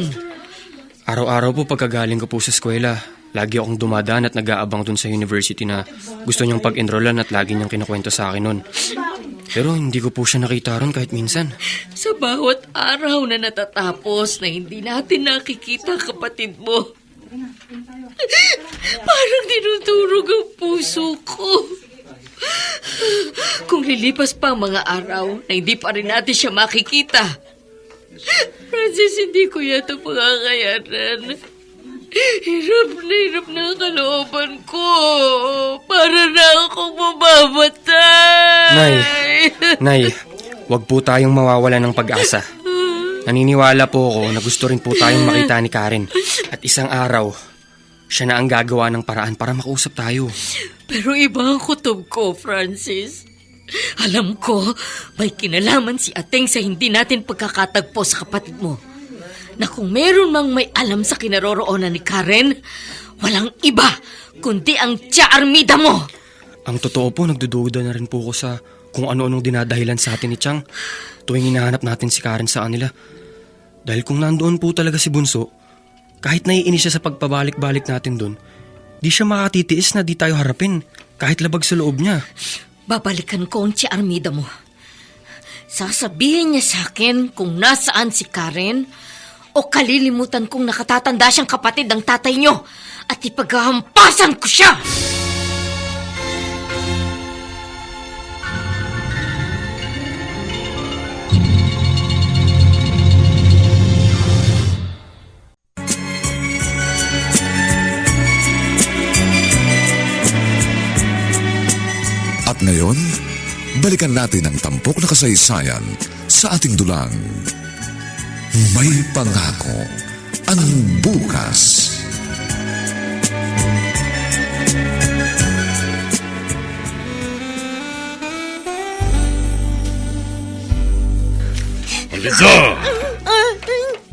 Araw-araw po pagkagaling ko po sa eskwela, lagi akong dumadaan at nag-aabang dun sa university na gusto niyang pag-enrollan at lagi niyang kinukwento sa akin nun. Pero hindi ko po siya nakita ron kahit minsan. Sa bawat araw na natatapos na hindi natin nakikita ang kapatid mo, parang dinudurog ang puso ko. Kung lilipas pa ang mga araw na hindi pa rin natin siya makikita, Francis, hindi ko yata makakayanan. Hirap na ang kalooban ko. Para na akong mamamatay. Nay, wag po tayong mawawala ng pag-asa. Naniniwala po ako na gusto rin po tayong makita ni Karen. At isang araw, siya na ang gagawa ng paraan para makausap tayo. Pero iba ang kutob ko, Francis. Alam ko, may kinalaman si Ateng sa hindi natin pagkakatagpo sa kapatid mo. Na kung meron mang may alam sa kinaroroonan ni Karen, walang iba kundi ang Tia Armida mo. Ang totoo po, nagdududa na rin po ko sa kung ano-anong dinadahilan sa atin ni Chang tuwing hinahanap natin si Karen sa kanila. Dahil kung nandoon po talaga si Bunso, kahit naiinis siya sa pagpabalik-balik natin doon, di siya makatitiis na di tayo harapin kahit labag sa loob niya. Babalikan ko ang Tia Armida mo. Sasabihin niya sa akin kung nasaan si Karen o kalilimutan kong nakatatanda siyang kapatid ng tatay niyo at ipaghahampasan ko siya! At ngayon, balikan natin ang tampok na kasaysayan sa ating dulang. May pangako ang bukas. Halika!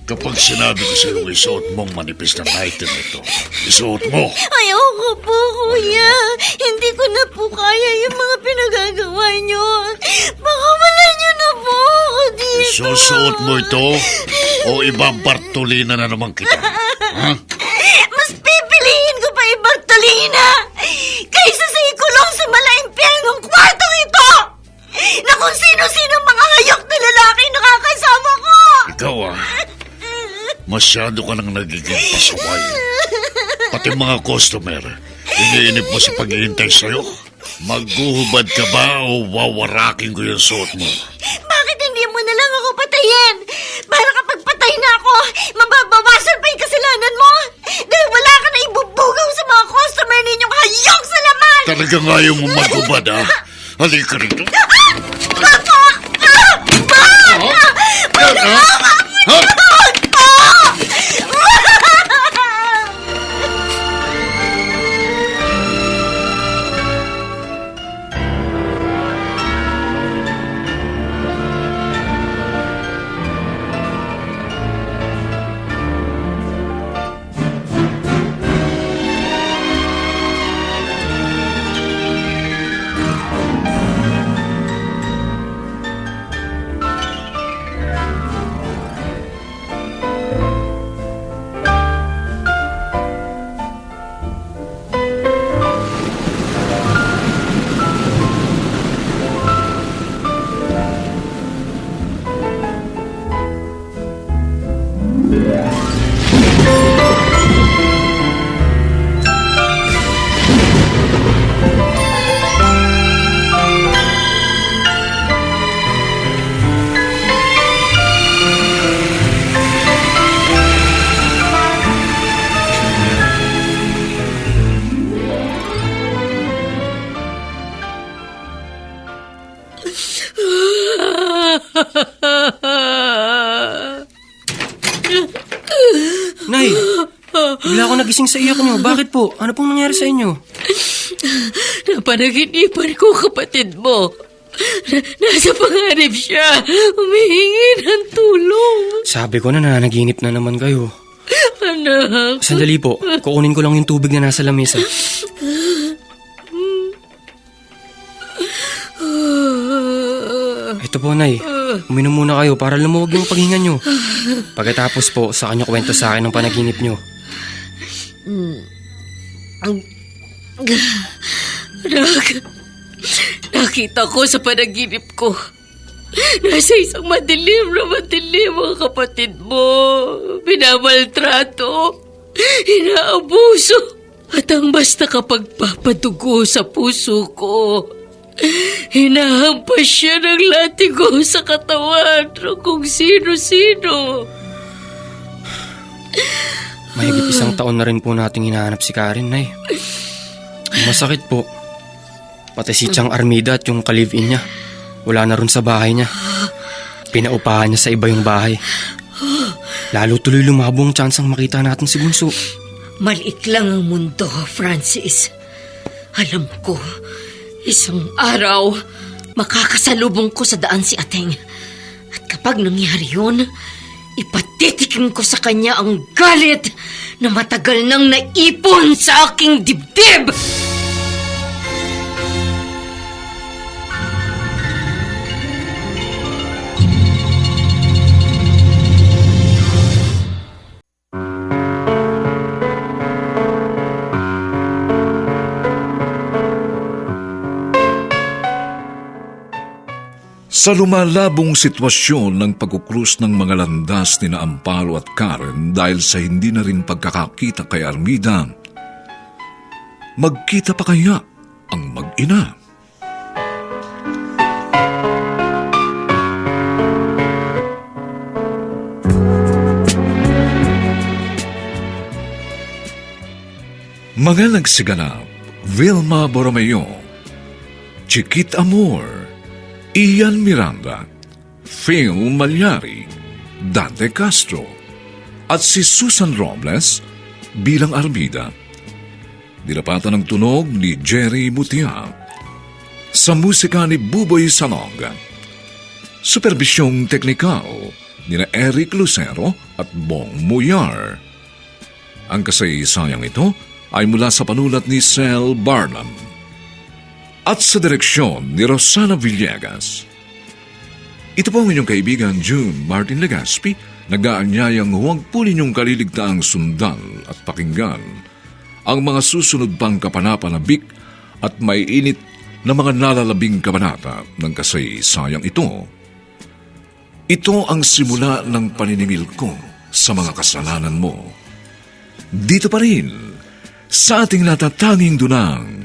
Kapag sinabi ko sa'yo isuot mong manipis na nightie na ito, isuot mo. Ayoko po, kuya. Hindi ko na po kaya yung mga pinagagawa nyo. Baka wala nyo na po ako dito. Isusuot mo ito o ibabartolina na naman kita. Ha? Mas pipiliin ko pa ibartolina kaysa sa ikulong sa malaimpyernong kwartong ito na kung sino-sino mga hayok na lalaki nakakasama ko. Ikaw masyado ka nang nagiging pasaway. Pati mga customer, iniinip mo sa paghihintay sa'yo. Maghuhubad ka ba o wawarakin ko yung suot mo? Bakit hindi mo na lang ako patayin? Para kapag patay na ako, mababawasan pa yung kasalanan mo. Dahil wala ka na ibubugaw sa mga customer ninyong hayok sa laman. Talagang ayaw mo maghubad, ha? Halika rito. Papa! Nay, bigla ako nagising sa iyak niyo. Bakit po? Ano pong nangyari sa inyo? Napanaginipan ko kapatid mo. Nasa panganib siya. Humihingi ng tulong. Sabi ko na nanaginip na naman kayo. Anak. Sandali po, kukunin ko lang yung tubig na nasa lamesa. Ito po, Nay. Uminom muna kayo para lumuwag yung paghinga nyo. Pagkatapos po, sa kanya kwento sa akin ng panaginip nyo. Nakita ko sa panaginip ko. Nasa isang madilim ang kapatid mo. Binamaltrato. Inaabuso. At ang basta kapagpapadugo sa puso ko. Hinahampas siya ng latigo sa katawan ng kung sino-sino. Mahigit 1 taon na rin po nating hinahanap si Karen, Nay. Masakit po. Pati si Chang Armida at yung ka-live-in niya. Wala na rin sa bahay niya. Pinaupahan niya sa iba yung bahay. Lalo tuloy lumabo ang tsansang makita natin si Bunso. Maliit lang ang mundo, Francis. Alam ko, isang araw, makakasalubong ko sa daan si Ateng. At kapag nangyari yun, ipatitikim ko sa kanya ang galit na matagal nang naipon sa aking dibdib! Sa lumalabong sitwasyon ng pagkukrus ng mga landas ni na Amparo at Karen dahil sa hindi na rin pagkakakita kay Armida, magkita pa kaya ang mag-ina? Mga nagsiganap, Vilma Borromeo, Chiquit Amor, Ian Miranda, Phil Malyari, Dante Castro, at si Susan Robles bilang Armida. Dinapatan ng tunog ni Jerry Mutia. Sa musika ni Buboy Salonga. Superbisyong teknikal ni na Eric Lucero at Bong Muyar. Ang kasaysayang ito ay mula sa panulat ni Sel Barnum. At sa direksyon ni Rosana Villegas. Ito po ang inyong kaibigan June Martin Legaspi, nag-aanyayang huwag po ninyong kaliligtaang sundan at pakinggan ang mga susunod pang kapanapanabik at may init na mga nalalabing kabanata ng kasaysayang ito. Ito ang simula ng paniningil ko sa mga kasalanan mo. Dito pa rin sa ating natatanging dunang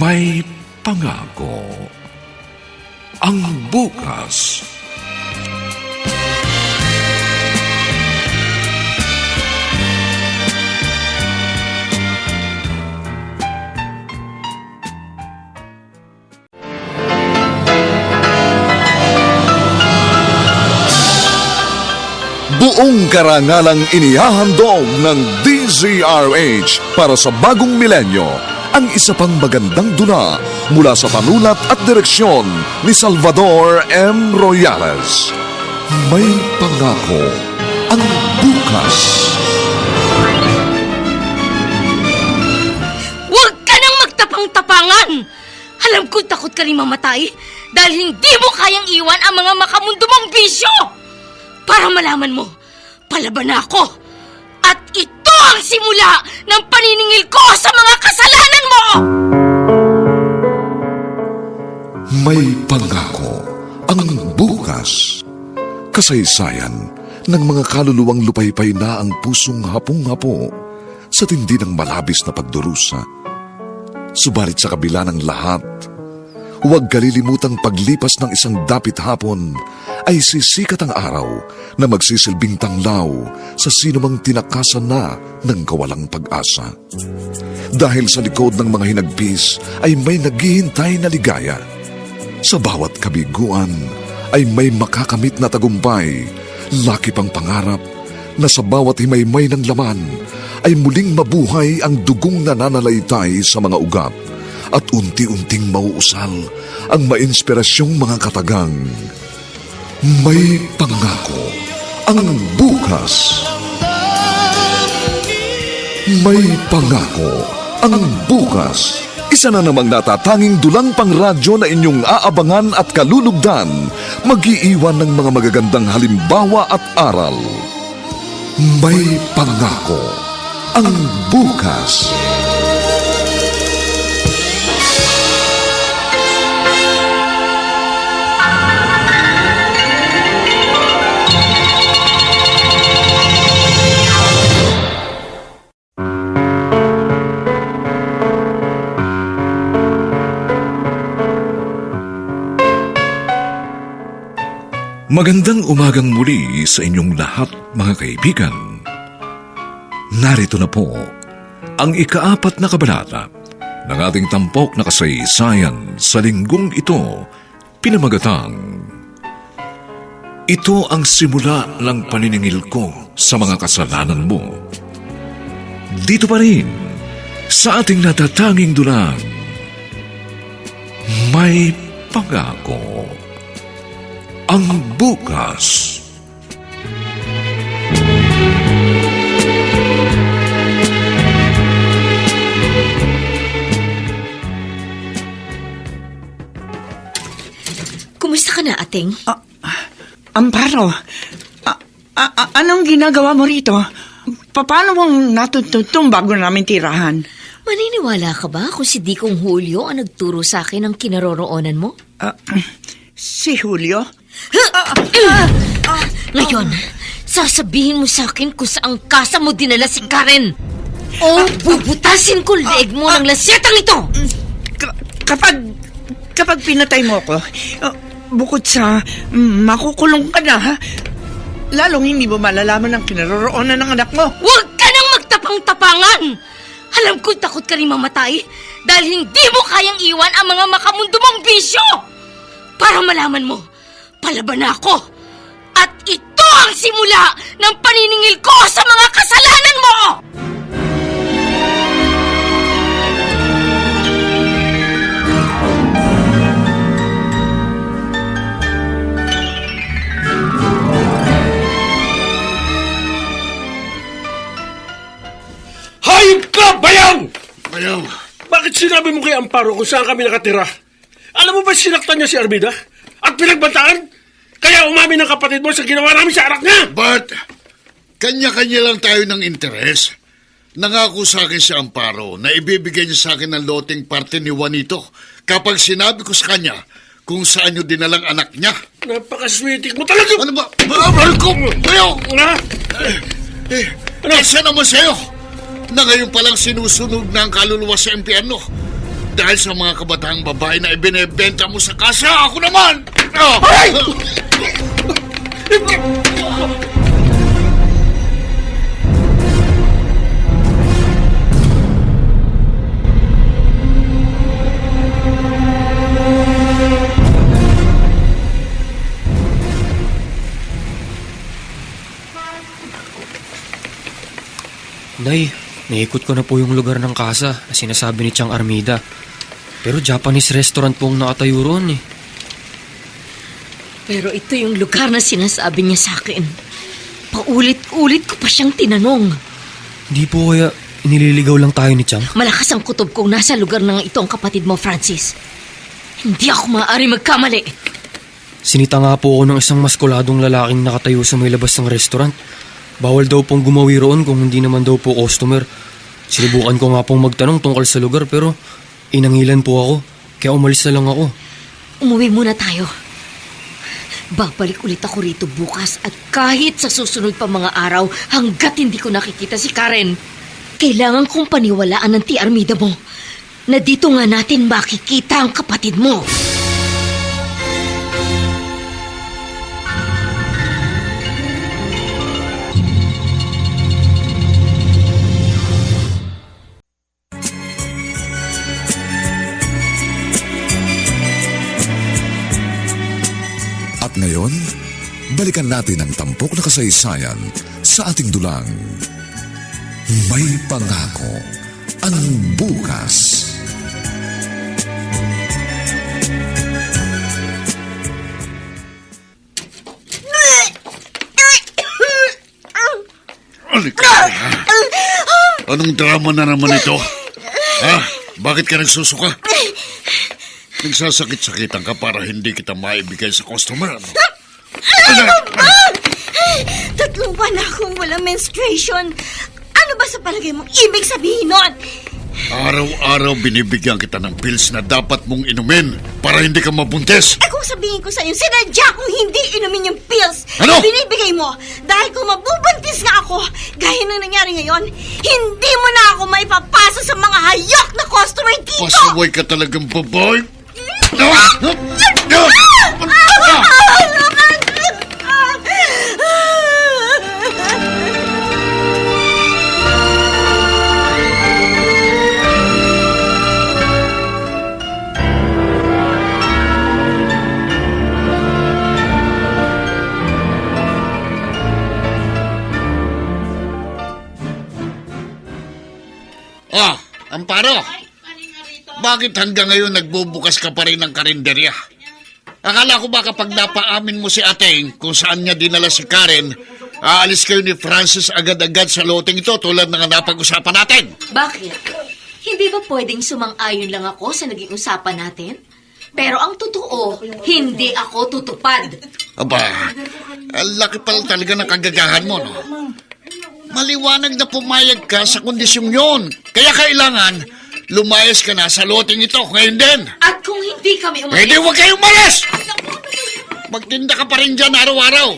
may pangako ang bukas. Buong karangalang inihahandog ng DZRH para sa bagong milenyo ang isa pang magandang dula mula sa panulat at direksyon ni Salvador M. Royales. May pangako ang bukas. Huwag ka nang magtapang-tapangan! Alam ko takot ka rin mamatay dahil hindi mo kayang iwan ang mga makamundo mong bisyo! Para malaman mo, palaban na ako! At ito ang simula ng paniningil ko sa mga kasalanan mo! May pangako ang bukas. Kasaysayan ng mga kaluluwang lupaypay na ang pusong hapong-hapo sa tindi ng malabis na pagdurusa. Subalit sa kabila ng lahat, huwag kalilimutang paglipas ng isang dapit hapon ay sisikat ang araw na magsisilbing tanglaw sa sinumang tinakasan na ng kawalang pag-asa. Dahil sa likod ng mga hinagpis ay may naghihintay na ligaya. Sa bawat kabiguan ay may makakamit na tagumpay, laki pang pangarap na sa bawat himaymay ng laman ay muling mabuhay ang dugong nananalaytay sa mga ugat at unti-unting mauusal ang mainspirasyong mga katagang. May pangako ang bukas. May pangako ang bukas. Isa na namang natatanging dulang pangradyo na inyong aabangan at kalulugdan, mag-iiwan ng mga magagandang halimbawa at aral. May pangako ang bukas. Magandang umagang muli sa inyong lahat, mga kaibigan. Narito na po ang ika-4 na kabanata ng ating tampok na kasaysayan sa linggong ito, pinamagatang Ito ang simula ng paniningil ko sa mga kasalanan mo. Dito pa rin sa ating natatanging dulang, may pangako ang bukas. Kumusta ka na, ating? Amparo, anong ginagawa mo rito? Paano mong natututong bago namin tirahan? Maniniwala ka ba kung si Dikong Julio ang nagturo sa akin ng kinaroroonan mo? Si Julio? Ngayon, sasabihin mo sa akin kung saang kasa mo dinala si Karen. O bubutasin ko leeg mo ng lasetang ito! Kapag pinatay mo ko, bukod sa makukulong ka na, ha? Lalong hindi mo malalaman ang kinaroroonan ng anak mo. Huwag ka nang magtapang-tapangan! Alam ko'y takot ka rin mamatay dahil hindi mo kayang iwan ang mga makamundo mong bisyo! Para malaman mo, palaban na ako. At ito ang simula ng paniningil ko sa mga kasalanan mo! Hayop ka, Bayang! Bayaw, Bakit sinabi mo kay Amparo kung saan kami nakatira? Alam mo ba sinaktan niya si Armida? At pinagbantaan? Kaya umamin ng kapatid mo sa ginawa namin sa anak niya! but kanya-kanya lang tayo ng interes. Nangako sa akin si Amparo na ibibigay niya sa akin ang loteng parte ni Juanito kapag sinabi ko sa kanya kung saan niyo dinalang anak niya. Napakaswitik mo talaga! Ano ba? Bayaw! Ha? Kasi naman sa'yo na ngayon palang sinusunog na ang kaluluwa sa impyerno dahil sa mga kabataang babae na ibinebenta mo sa kasa. Ako naman! Ay! Nay, naikot ko na po yung lugar ng kasa na sinasabi ni Chang Armida. Pero Japanese restaurant po ang nakatayo roon eh. Pero ito yung lugar na sinasabi niya sa akin. Paulit-ulit ko pa siyang tinanong. Hindi po kaya inililigaw lang tayo ni Chang? Malakas ang kutob kung nasa lugar na ito ang kapatid mo, Francis. Hindi ako maaari magkamali. Sinita nga po ako ng isang maskuladong lalaking nakatayo sa may labas ng restaurant. Bawal daw pong gumawi roon kung hindi naman daw po customer. Sinubukan ko nga pong magtanong tungkol sa lugar pero inangilan po ako. Kaya umalis na lang ako. Umuwi muna tayo. Babalik ulit ako rito bukas at kahit sa susunod pa mga araw hanggat hindi ko nakikita si Karen. Kailangan kong paniwalaan ng Tia Armida mo na dito nga natin makikita ang kapatid mo. At ngayon, balikan natin ang tampok na kasaysayan sa ating dulang. May pangako ang bukas. Alika. Anong drama na naman ito? Ha? Bakit ka nagsusuka? Nagsasakit-sakitan ka para hindi kita maibigay sa customer. Tatlong buwan na akong walang menstruation. Ano ba sa palagay mong ibig sabihin nun? Araw-araw binibigyan kita ng pills na dapat mong inumin para hindi ka mabuntis. Eh kung sabihin ko sa'yo, sinadya kong hindi inumin yung pills Ano? na binibigay mo dahil kung mabubuntis nga ako, gaya ng nangyari ngayon, hindi mo na ako maipapasa sa mga hayok na customer dito! Pasaway ka talagang baboy. Amparo, bakit hanggang ngayon nagbubukas ka pa rin ng karinderya? Akala ko ba kapag napaamin mo si Ateng kung saan niya dinala si Karen, aalis kayo ni Francis agad-agad sa loteng ito tulad ng napag-usapan natin? Bakit? Hindi ba pwedeng sumang-ayon lang ako sa naging usapan natin? Pero ang totoo, hindi ako tutupad. Aba, ang laki pala talaga ng kagagahan mo, no? Maliwanag na pumayag ka sa kondisyong yon. Kaya kailangan, lumayas ka na sa loteng ito ngayon din. At kung hindi kami umalis... Pwede huwag kayong umalis! Magtinda ka pa rin dyan araw-araw.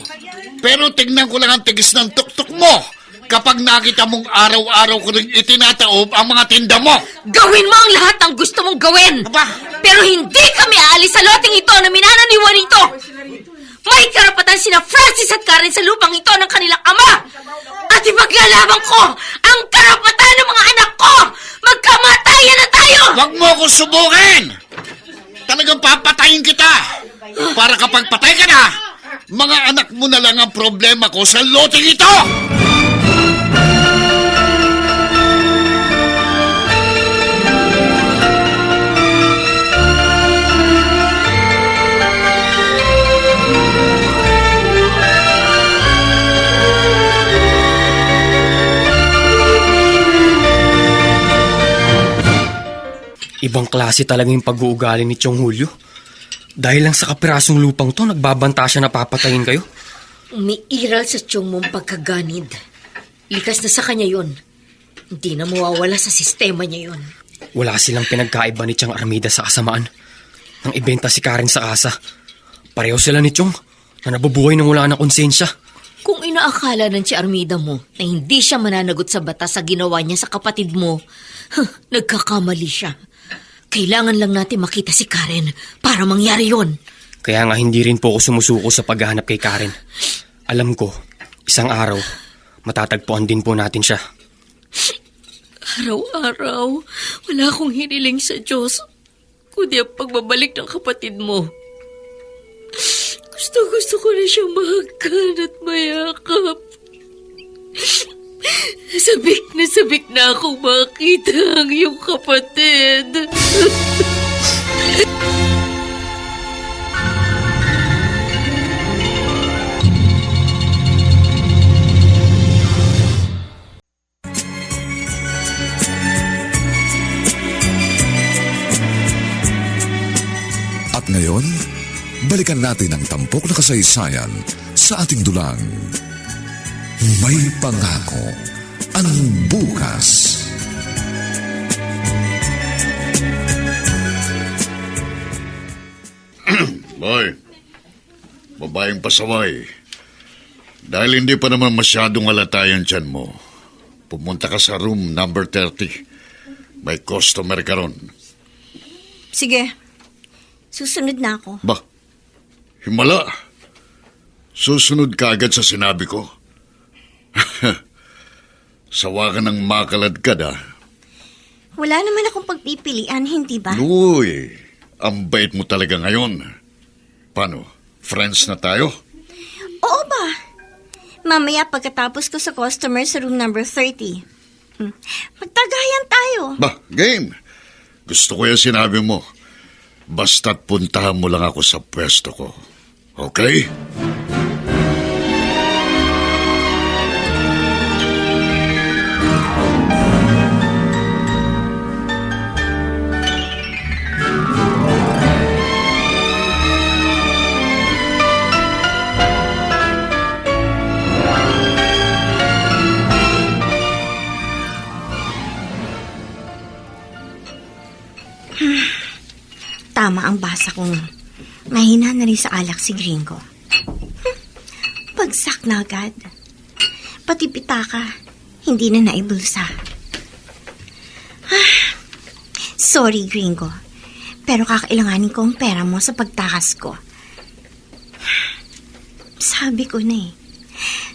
Pero tignan ko lang ang tigis ng tuktok mo kapag nakita mong araw-araw ko rin itinataob ang mga tinda mo. Gawin mo ang lahat ng gusto mong gawin! Aba? Pero hindi kami aalis sa loteng ito na minananiwan nito! May karapatan sina Francis at Karen sa lupang ito ng kanilang ama! At ipaglalaban ko ang karapatan ng mga anak ko! Magkamatayan na tayo! Huwag mo akong subukin! Talagang papatayin kita! Para kapag patay ka na, mga anak mo na lang ang problema ko sa loteng ito! Ibang klase talaga yung pag-uugali ni Chong Julio. Dahil lang sa kapirasong lupang to, nagbabanta siya na papatayin kayo. Umiiral sa tiyong mong pagkaganid. Likas na sa kanya yun. Hindi na mawawala sa sistema niya yun. Wala silang pinagkaiba ni Chang Armida sa kasamaan. Nang ibenta si Karen sa kasa. Pareho sila ni Chong na nabubuhay nang wala ng konsensya. Kung inaakala ng si Armida mo na hindi siya mananagot sa batas sa ginawa niya sa kapatid mo, nagkakamali siya. Kailangan lang natin makita si Karen para mangyari yon. Kaya nga hindi rin po ako sumusuko sa paghahanap kay Karen. Alam ko, isang araw, matatagpuan din po natin siya. Araw-araw, wala akong hiniling sa Diyos, kundi ang pagbabalik ng kapatid mo. Gusto ko na siya mahagkan at mayakap. Sabik na akong makita ang iyong kapatid. At ngayon, balikan natin ang tampok na kasaysayan sa ating dulang. May pangako ang bukas. Boy, babaeng pasaway. Dahil hindi pa naman masyadong halata yung tiyan mo, pumunta ka sa room number 30. May customer ka ron. Sige, susunod na ako. Ba, himala. Susunod ka agad sa sinabi ko. Sawa ka ng makaladkad, ah. Wala naman akong pagpipilian, hindi ba? Uy, ang bait mo talaga ngayon. Paano? Friends na tayo? Oo ba? Mamaya pagkatapos ko sa customer sa room number 30. Magtagayan tayo. Ba, game. Gusto ko yung sinabi mo. Basta't puntahan mo lang ako sa pwesto ko. Okay? Tama ang basa kong mahina na rin sa alak si Gringo. Bagsak na agad. Pati pitaka, hindi na naibulsa. Sorry, Gringo. Pero kakailanganin ko ang pera mo sa pagtakas ko. Sabi ko na eh,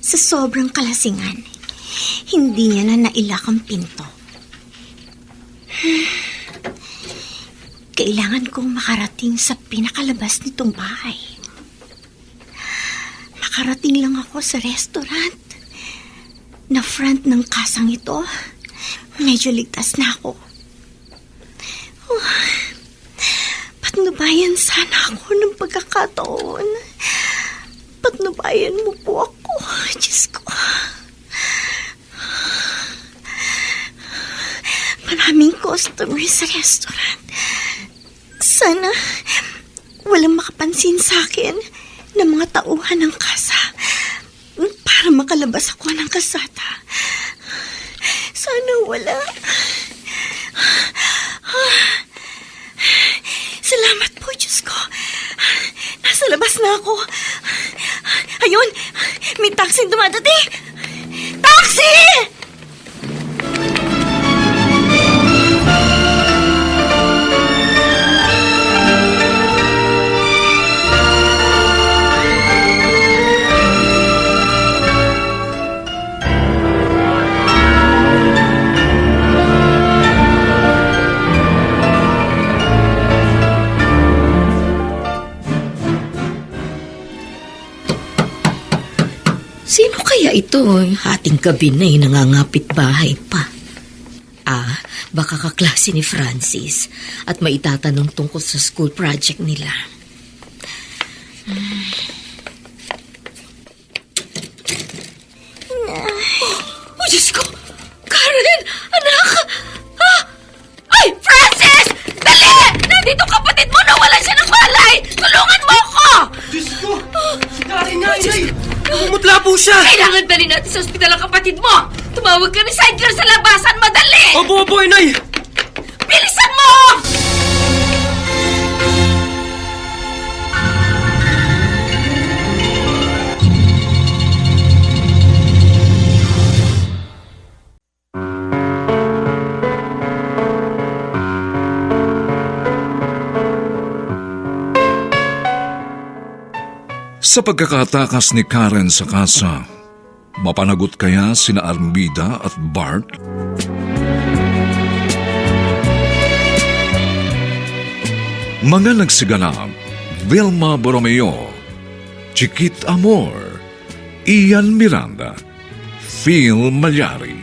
sa sobrang kalasingan, hindi niya na nailak ang pinto. Kailangan kong makarating sa pinakalabas nitong bahay. Nakarating lang ako sa restaurant. Na front ng kasang ito, medyo ligtas na ako. Patnubayan sana ako ng pagkakataon. Patnubayan mo po ako, Diyos ko. Maraming customers sa restaurant. Sana walang makapansin sa akin ng mga tauhan ng kasa para makalabas ako ng kasata. Sana wala. Salamat po, Diyos ko. Nasa labas na ako. Ayun, may taxi dumadating. Taxi! Sino kaya ito? Hating gabi na nangangapit bahay pa. Baka kaklase ni Francis at maitatanong tungkol sa school project nila. Oh, Diyos ko! Karen! Anak! Ay, Francis! Dali! Nandito kapatid mo! Nawalan siya ng balay! Tulungan mo ako! Diyos ko! Si Karen na, inay! Namumutla po siya! Kailangan dali natin sa ospital ang kapatid mo! Tumawag ka ni Sidecar sa labasan! Madali! Opo, inay! Bilisan mo! Sa pagkakatakas ni Karen sa kasa, mapanagot kaya sina Armida at Bart? Mga nagsiganap, Vilma Borromeo, Chiquit Amor, Ian Miranda, Phil Malyari,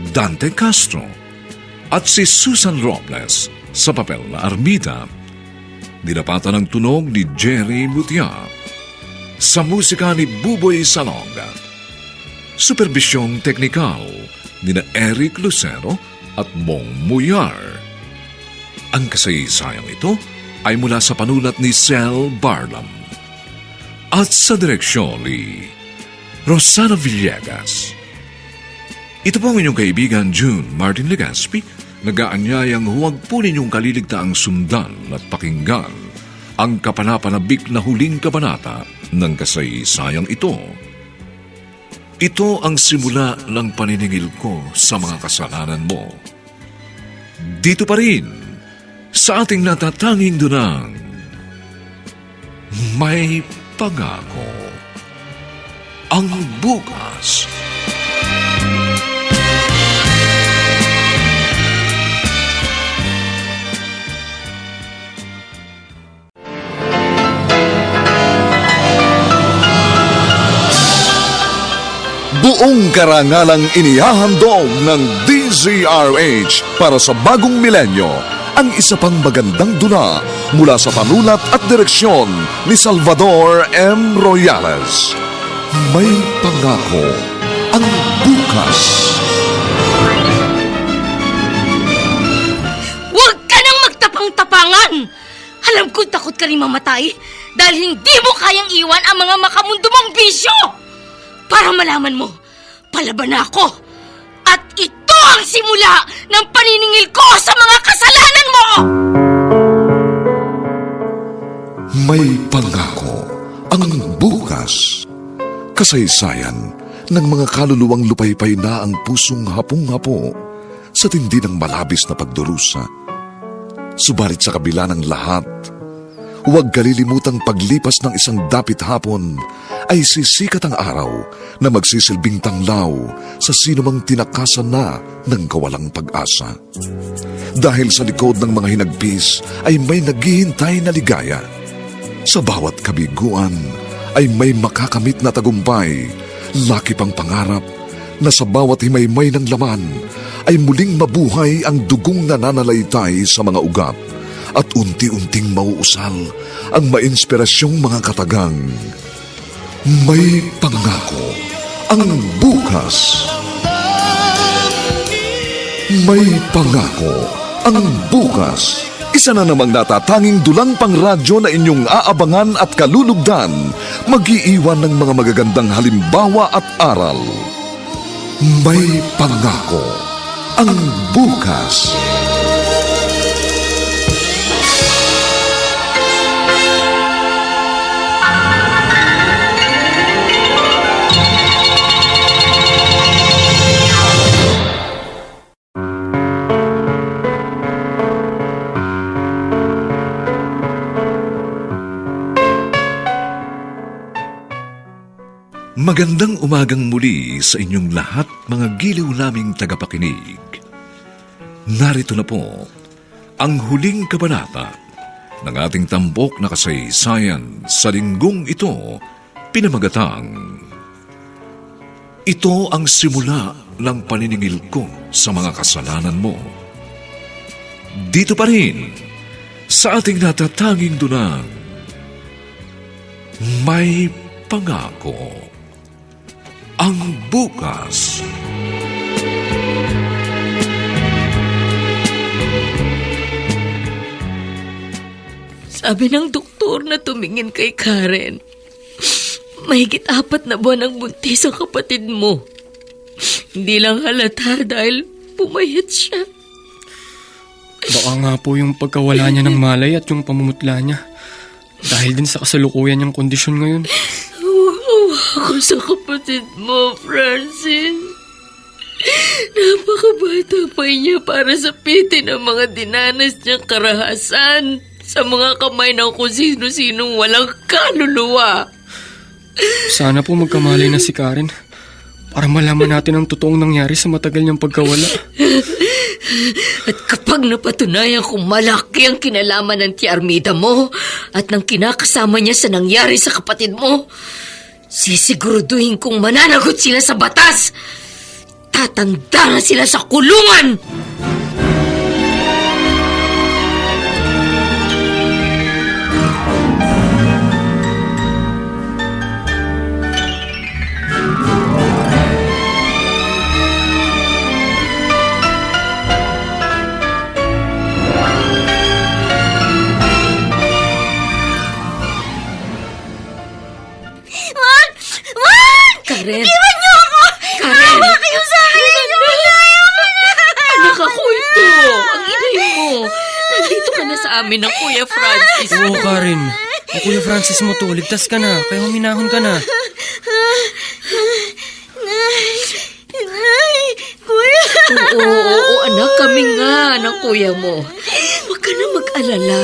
Dante Castro, at si Susan Robles sa papel na Armida. Dinapatan ng tunog ni Jerry Mutia. Sa musika ni Buboy Salonga. Supervisyong teknikal ni na Eric Lucero at Bong Muyar. Ang kasaysayang ito ay mula sa panulat ni Sel Barlam. At sa direksyon ni Rosana Villegas. Ito po ang inyong kaibigan June Martin Legaspi, nag-aanyayang huwag po ninyong kaliligtaang sundan at pakinggan ang kapanapanabik na huling kabanata ng kasaysayang ito. Ito ang simula ng paniningil ko sa mga kasalanan mo. Dito pa rin, sa ating natatanging dunang, may pangako. Ang bukas. Buong karangalang inihahandog ng DZRH para sa bagong milenyo ang isa pang magandang dula mula sa panulat at direksyon ni Salvador M. Royales. May pangako ang bukas. Huwag ka nang magtapang-tapangan! Alam ko takot ka rin mamatay dahil hindi mo kayang iwan ang mga makamundo mong bisyo! Para malaman mo, palaban na ako. At ito ang simula ng paniningil ko sa mga kasalanan mo! May pangako ang bukas. Kasaysayan ng mga kaluluwang lupaypay na ang pusong hapong-hapo sa tindi ng malabis na pagdurusa. Subalit sa kabila ng lahat, huwag kalilimutang paglipas ng isang dapit hapon ay sisikat ang araw na magsisilbing tanglaw sa sinumang tinakasan na ng kawalang pag-asa. Dahil sa likod ng mga hinagpis ay may naghihintay na ligaya. Sa bawat kabiguan ay may makakamit na tagumpay, laki pang pangarap na sa bawat himaymay ng laman ay muling mabuhay ang dugong nananalaytay sa mga ugat at unti-unting mauusal ang mainspirasyong mga katagang. May pangako ang bukas. May pangako ang bukas. Isa na namang natatanging dulang pangradyo na inyong aabangan at kalulugdan, mag-iiwan ng mga magagandang halimbawa at aral. May pangako ang bukas. Magandang umagang muli sa inyong lahat, mga giliw naming tagapakinig. Narito na po ang huling kabanata ng ating tampok na kasaysayan sa linggong ito, pinamagatang Ito ang simula ng paniningil ko sa mga kasalanan mo. Dito pa rin sa ating natatanging dunang, may pangako ang bukas. Sabi ng doktor na tumingin kay Karen, mahigit 4 na buwan ang buntis ang kapatid mo. Hindi lang halata dahil pumayat siya. Baka nga po yung pagkawala niya ng malay at yung pamumutla niya. Dahil din sa kasalukuyan niyang kondisyon ngayon. Ako sa kapatid mo, Francis. Napakabata pa niya para sapitin ang mga dinanas niyang karahasan sa mga kamay ng kung sino-sinong walang kaluluwa. Sana po magkamalay na si Karen para malaman natin ang totoong nangyari sa matagal niyang pagkawala. At kapag napatunayan kung malaki ang kinalaman ng Tia Armida mo at ng kinakasama niya sa nangyari sa kapatid mo, sisiguraduhin kong mananagot sila sa batas. Tatanda na sila sa kulungan. Karen! Iwan niyo ako! Karen! Tawa kayo sa akin! Anak ako ito! Ang inay mo! Nandito ka na sa sa amin ng Kuya Francis. Oo, Karen. Ang Kuya Francis mo to, ligtas ka na. Kaya huminahon ka na. Nay, kuya. Oo, anak, kami nga ng kuya mo. Huwag ka na mag-alala.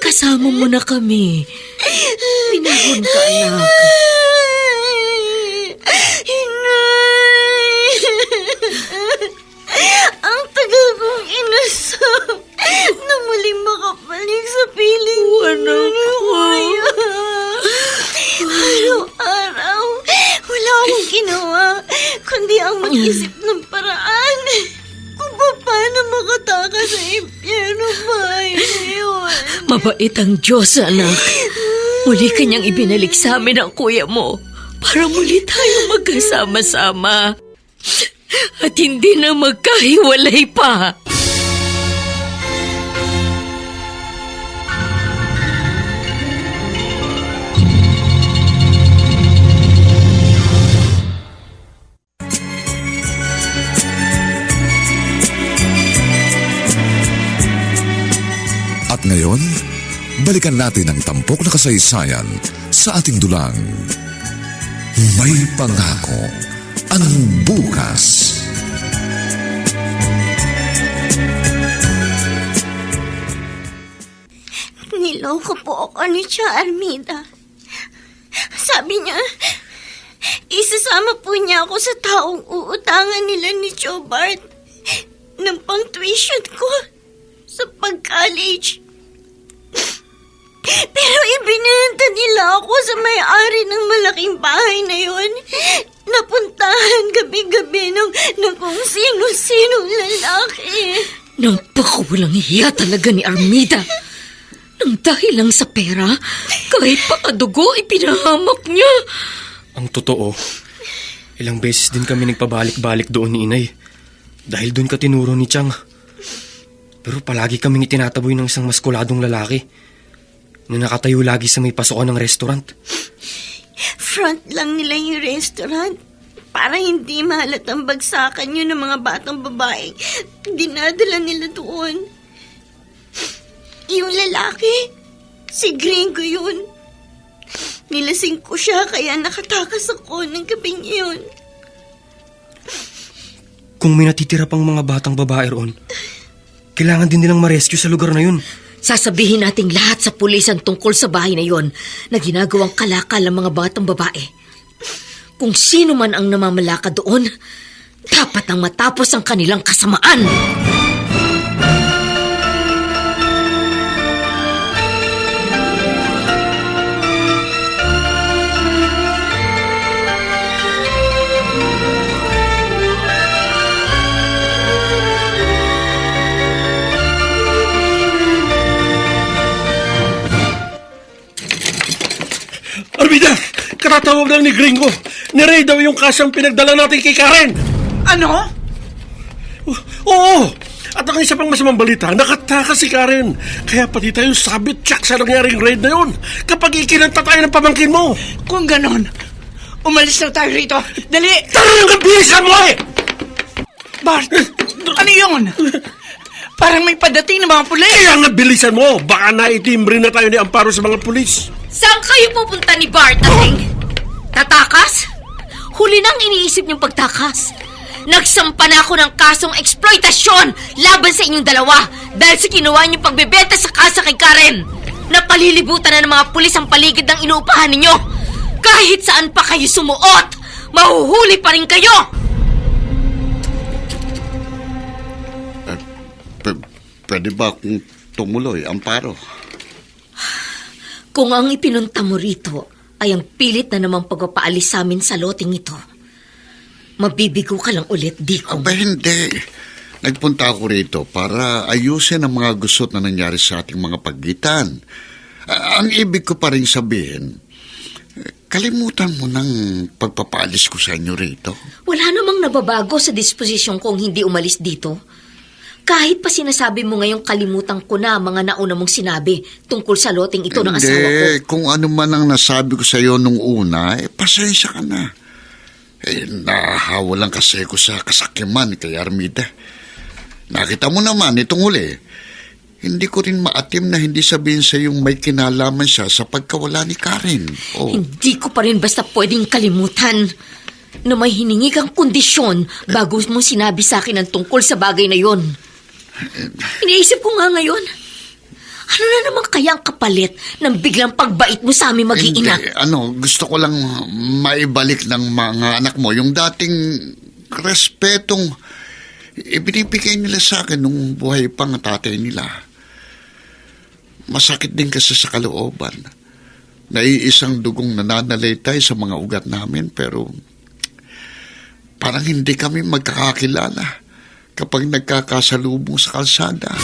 Kasama mo na kami. Minahon ka, anak. Inay! Ang tagal kong inasam na muling makabalik sa piling Anak ko. Araw-araw, wala akong ginawa kundi ang mag-isip ng paraan kung paano makatakas sa impyerno bahay na yun. Mabait ang Diyos, anak. Muli kanyang ibinalik sa amin ang kuya mo para muli tayo magkasama-sama. At hindi na magkahiwalay pa. At ngayon, balikan natin ang tampok na kasaysayan sa ating dulang. May pangako ang bukas. Niloko po ako ni Tia Armida. Sabi niya, isasama po niya ako sa taong uutangan nila ni Joe Bart ng pang-tuition ko sa pag-college. Pero ibinenta nila ako sa may-ari ng malaking bahay na yun. Napuntahan gabi-gabi ng kung sino-sinong lalaki. Nampakawalang hiya talaga ni Armida. Nang dahil lang sa pera, kahit pakadugo, ipinahamak niya. Ang totoo, ilang beses din kami nagpabalik-balik doon ni Inay. Dahil doon ka tinuro ni Chang. Pero palagi kaming itinataboy ng isang maskuladong lalaki na nakatayo lagi sa may pasukan ng restaurant. Front lang nila yung restaurant para hindi mahalatang bagsakan yun ng mga batang babae. Dinadala nila doon. Yung lalaki, si Gringo yun. Nilasing ko siya kaya nakatakas ako ng gabing yun. Kung may natitira pang mga batang babae roon, kailangan din nilang ma-rescue sa lugar na yun. Sasabihin nating lahat sa pulisan tungkol sa bahay na yon na ginagawang kalakal ang mga batang babae. Kung sino man ang namamalaka doon, dapat nang matapos ang kanilang kasamaan. Armida! Katatawag lang ni Gringo. Ni-Ray daw yung kasang pinagdala natin kay Karen. Ano? Oo! At ang isa pang masamang balita, nakatakas si Karen. Kaya pati tayo sabit tsak sa nangyaring raid na yun. Kapag ikinanta tayo ng pamangkin mo. Kung ganon, umalis na tayo rito. Dali! Tara lang ang bilisan mo eh! Bart, ano yun? Parang may padating ng mga pulis. Kaya nga bilisan mo. Baka naitimbre na tayo ni Amparo sa mga pulis. Saan kayo pupunta ni Bart, ating? Tatakas? Huli nang iniisip niyong pagtakas. Nagsampa na ako ng kasong eksploitasyon laban sa inyong dalawa dahil sa kinuha niyong pagbebenta sa kasa kay Karen. Napalilibutan na ng mga pulis ang paligid ng inuupahan ninyo. Kahit saan pa kayo sumuot, mahuhuli pa rin kayo! Pwede ba akong tumuloy, Amparo? Kung ang ipinunta mo rito ay ang pilit na namang pagpapaalis sa amin sa loting ito, mabibigo ka lang ulit, Diko. Aba, hindi. Nagpunta ako rito para ayusin ang mga gusot na nangyari sa ating mga pagitan. Ang ibig ko pa rin sabihin, kalimutan mo ng pagpapaalis ko sa inyo rito. Wala namang nababago sa disposisyon kong hindi umalis dito. Kahit pa sinasabi mo ngayong kalimutan ko na mga nauna mong sinabi tungkol sa loting ito ng asawa ko. Hindi, kung ano man ang nasabi ko sa iyo nung una, pasensya ka na. Nahahawa lang kasi ko sa kasakiman kay Armida. Nakita mo naman itong huli. Hindi ko rin maatim na hindi sabihin sa yung may kinalaman siya sa pagkawala ni Karen. Oh. Hindi ko pa rin basta pwedeng kalimutan na may hiningi kang kondisyon bago mo sinabi sa akin ang tungkol sa bagay na yon. Iniisip ko nga ngayon, ano na naman kaya ang kapalit ng biglang pagbait mo sa aming mag-iina? Hindi, gusto ko lang maibalik ng mga anak mo yung dating respetong ibinibigay nila sa akin nung buhay pang tatay nila. Masakit din kasi sa kalooban. Naiisang dugong nananalaytay sa mga ugat namin, pero parang hindi kami magkakakilala kapag nagkakasalubong sa kalsada.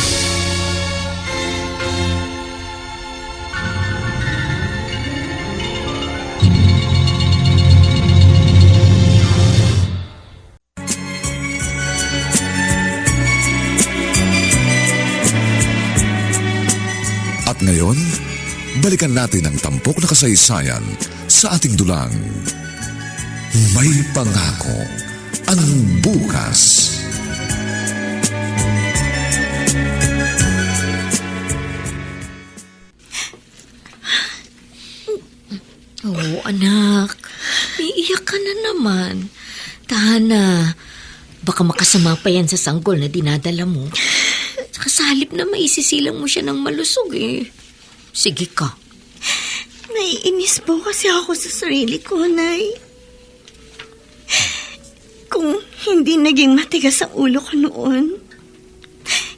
At ngayon, balikan natin ang tampok na kasaysayan sa ating dulang. May pangako ang bukas. Oo, anak. Iiyak ka na naman. Tahan na. Baka makasama pa yan sa sanggol na dinadala mo. Saka sa halip na maisisilang mo siya ng malusog eh. Sige ka. Naiinis po kasi ako sa sarili ko, Nay. Kung hindi naging matigas ang ulo ko noon,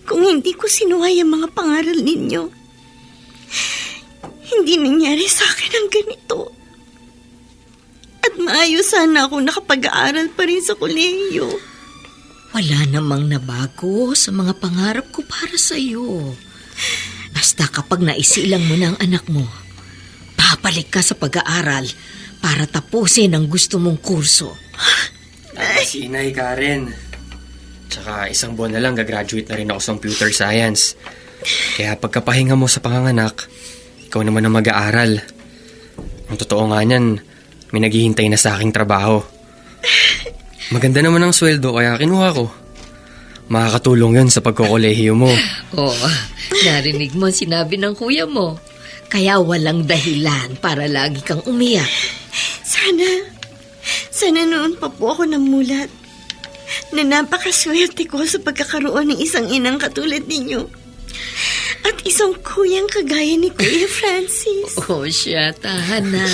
kung hindi ko sinuhay ang mga pangaral ninyo, hindi nangyari sa akin ang ganito. At maayos sana ako nakapag-aaral pa rin sa kolehiyo. Wala namang nabago sa mga pangarap ko para sa iyo. Basta kapag naisilang mo na ang anak mo, babalik ka sa pag-aaral para tapusin ang gusto mong kurso. Si Inay Karen. Tsaka isang buwan na lang gagraduate na rin ako sa computer science. Kaya pagkapahinga mo sa panganganak, ikaw naman ang mag-aaral. Ang totoo nga niyan, may naghihintay na sa aking trabaho. Maganda naman ang sweldo kaya kinuha ko. Makakatulong yun sa pagkokolehiyo mo. Oo, narinig mo ang sinabi ng kuya mo. Kaya walang dahilan para lagi kang umiyak. Sana noon pa po ako namulat na napakaswerte ko sa pagkakaroon ng isang inang katulad ninyo. At isang kuyang kagaya ni Kuya Francis. Oh, siya, tahan na.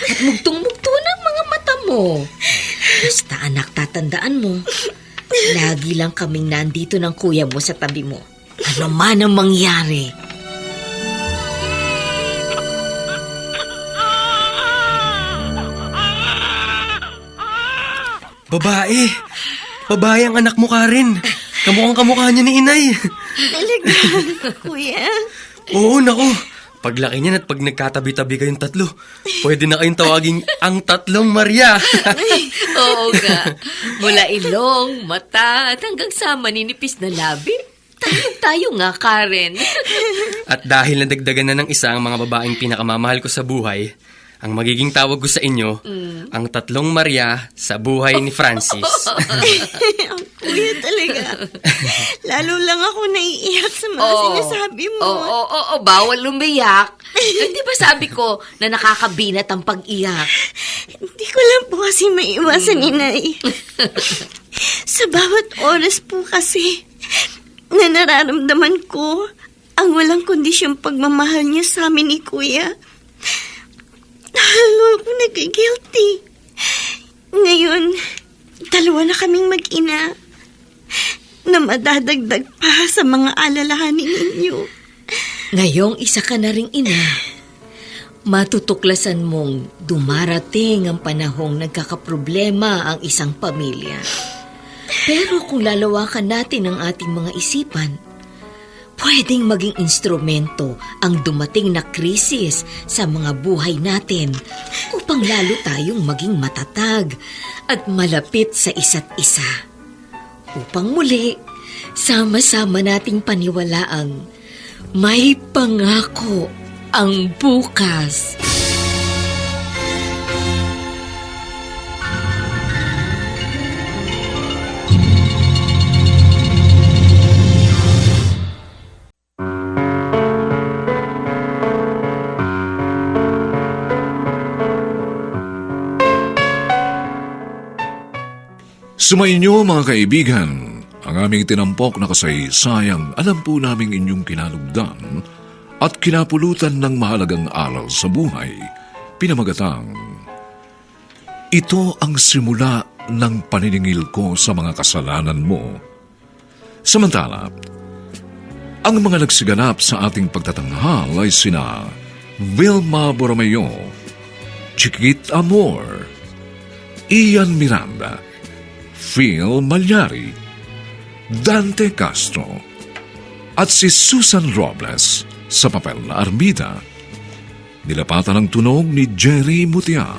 At mugtong-mugto na ang mga mata mo. Basta anak, tatandaan mo. Lagi lang kaming nandito ng kuya mo sa tabi mo. Ano man ang mangyari. Babae! Babae ang anak mo, Karen. Kamukhang kamukha niya ni Inay. Talaga, Kuya? Oo, naku. Paglaki niyan at pag nagkatabi-tabi kayong tatlo, pwede na kayong tawaging ang tatlong Maria. Oo nga. Mula ilong, mata, at hanggang sa maninipis na labi. Tayo nga, Karen. At dahil nadagdagan na ng isa ang mga babaeng pinakamamahal ko sa buhay, ang magiging tawag ko sa inyo, ang tatlong Maria sa buhay ni Francis. Ang Kuya talaga. Lalo lang ako naiiyak sa mga sinasabi mo. Oo, bawal lumiyak. Hindi ba sabi ko na nakakabinat ang pag-iyak? Hindi ko lang po kasi maiwasan, Inay. Sa bawat oras po kasi na nararamdaman ko ang walang kondisyong pagmamahal niya sa amin ni Kuya. Lalo ako nag-guilty. Ngayon, dalawa na kaming mag-ina na madadagdag pa sa mga alalahanin ninyo. Ngayong isa ka na ring ina, matutuklasan mong dumarating ang panahong nagkakaproblema ang isang pamilya. Pero kung lalawakan natin ang ating mga isipan, pwedeng maging instrumento ang dumating na krisis sa mga buhay natin upang lalo tayong maging matatag at malapit sa isa't isa. Upang muli, sama-sama nating paniwalaang may pangako ang bukas. Sumainyo mga kaibigan, ang aming tinampok na kasaysayang alam po naming inyong kinalugdan at kinapulutan ng mahalagang aral sa buhay, pinamagatang, ito ang simula ng paniningil ko sa mga kasalanan mo. Samantala, ang mga nagsiganap sa ating pagtatanghal ay sina Vilma Borromeo, Chiquit Amor, Ian Miranda, Phil Malyari, Dante Castro, at si Susan Robles sa papel na Armida. Nilapatan ng tunog ni Jerry Mutia.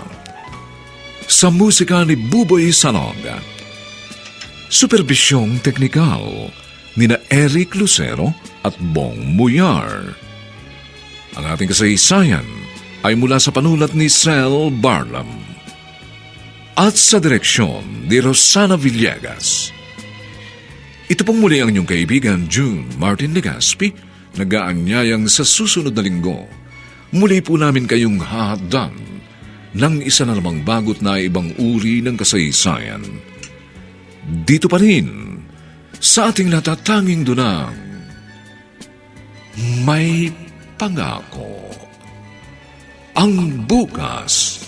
Sa musika ni Buboy Salong. Superbisyong teknikal ni na Eric Lucero at Bong Muyar. Ang ating kasaysayan ay mula sa panulat ni Sel Barlam at sa direksyon ni Rosana Villegas. Ito pong muli ang inyong kaibigan June Martin Legaspi, nag-aanyayang sa susunod na linggo. Muli po namin kayong hahatdan ng isa na namang bagot na ibang uri ng kasaysayan. Dito pa rin sa ating natatanging dunang may pangako. Ang bukas.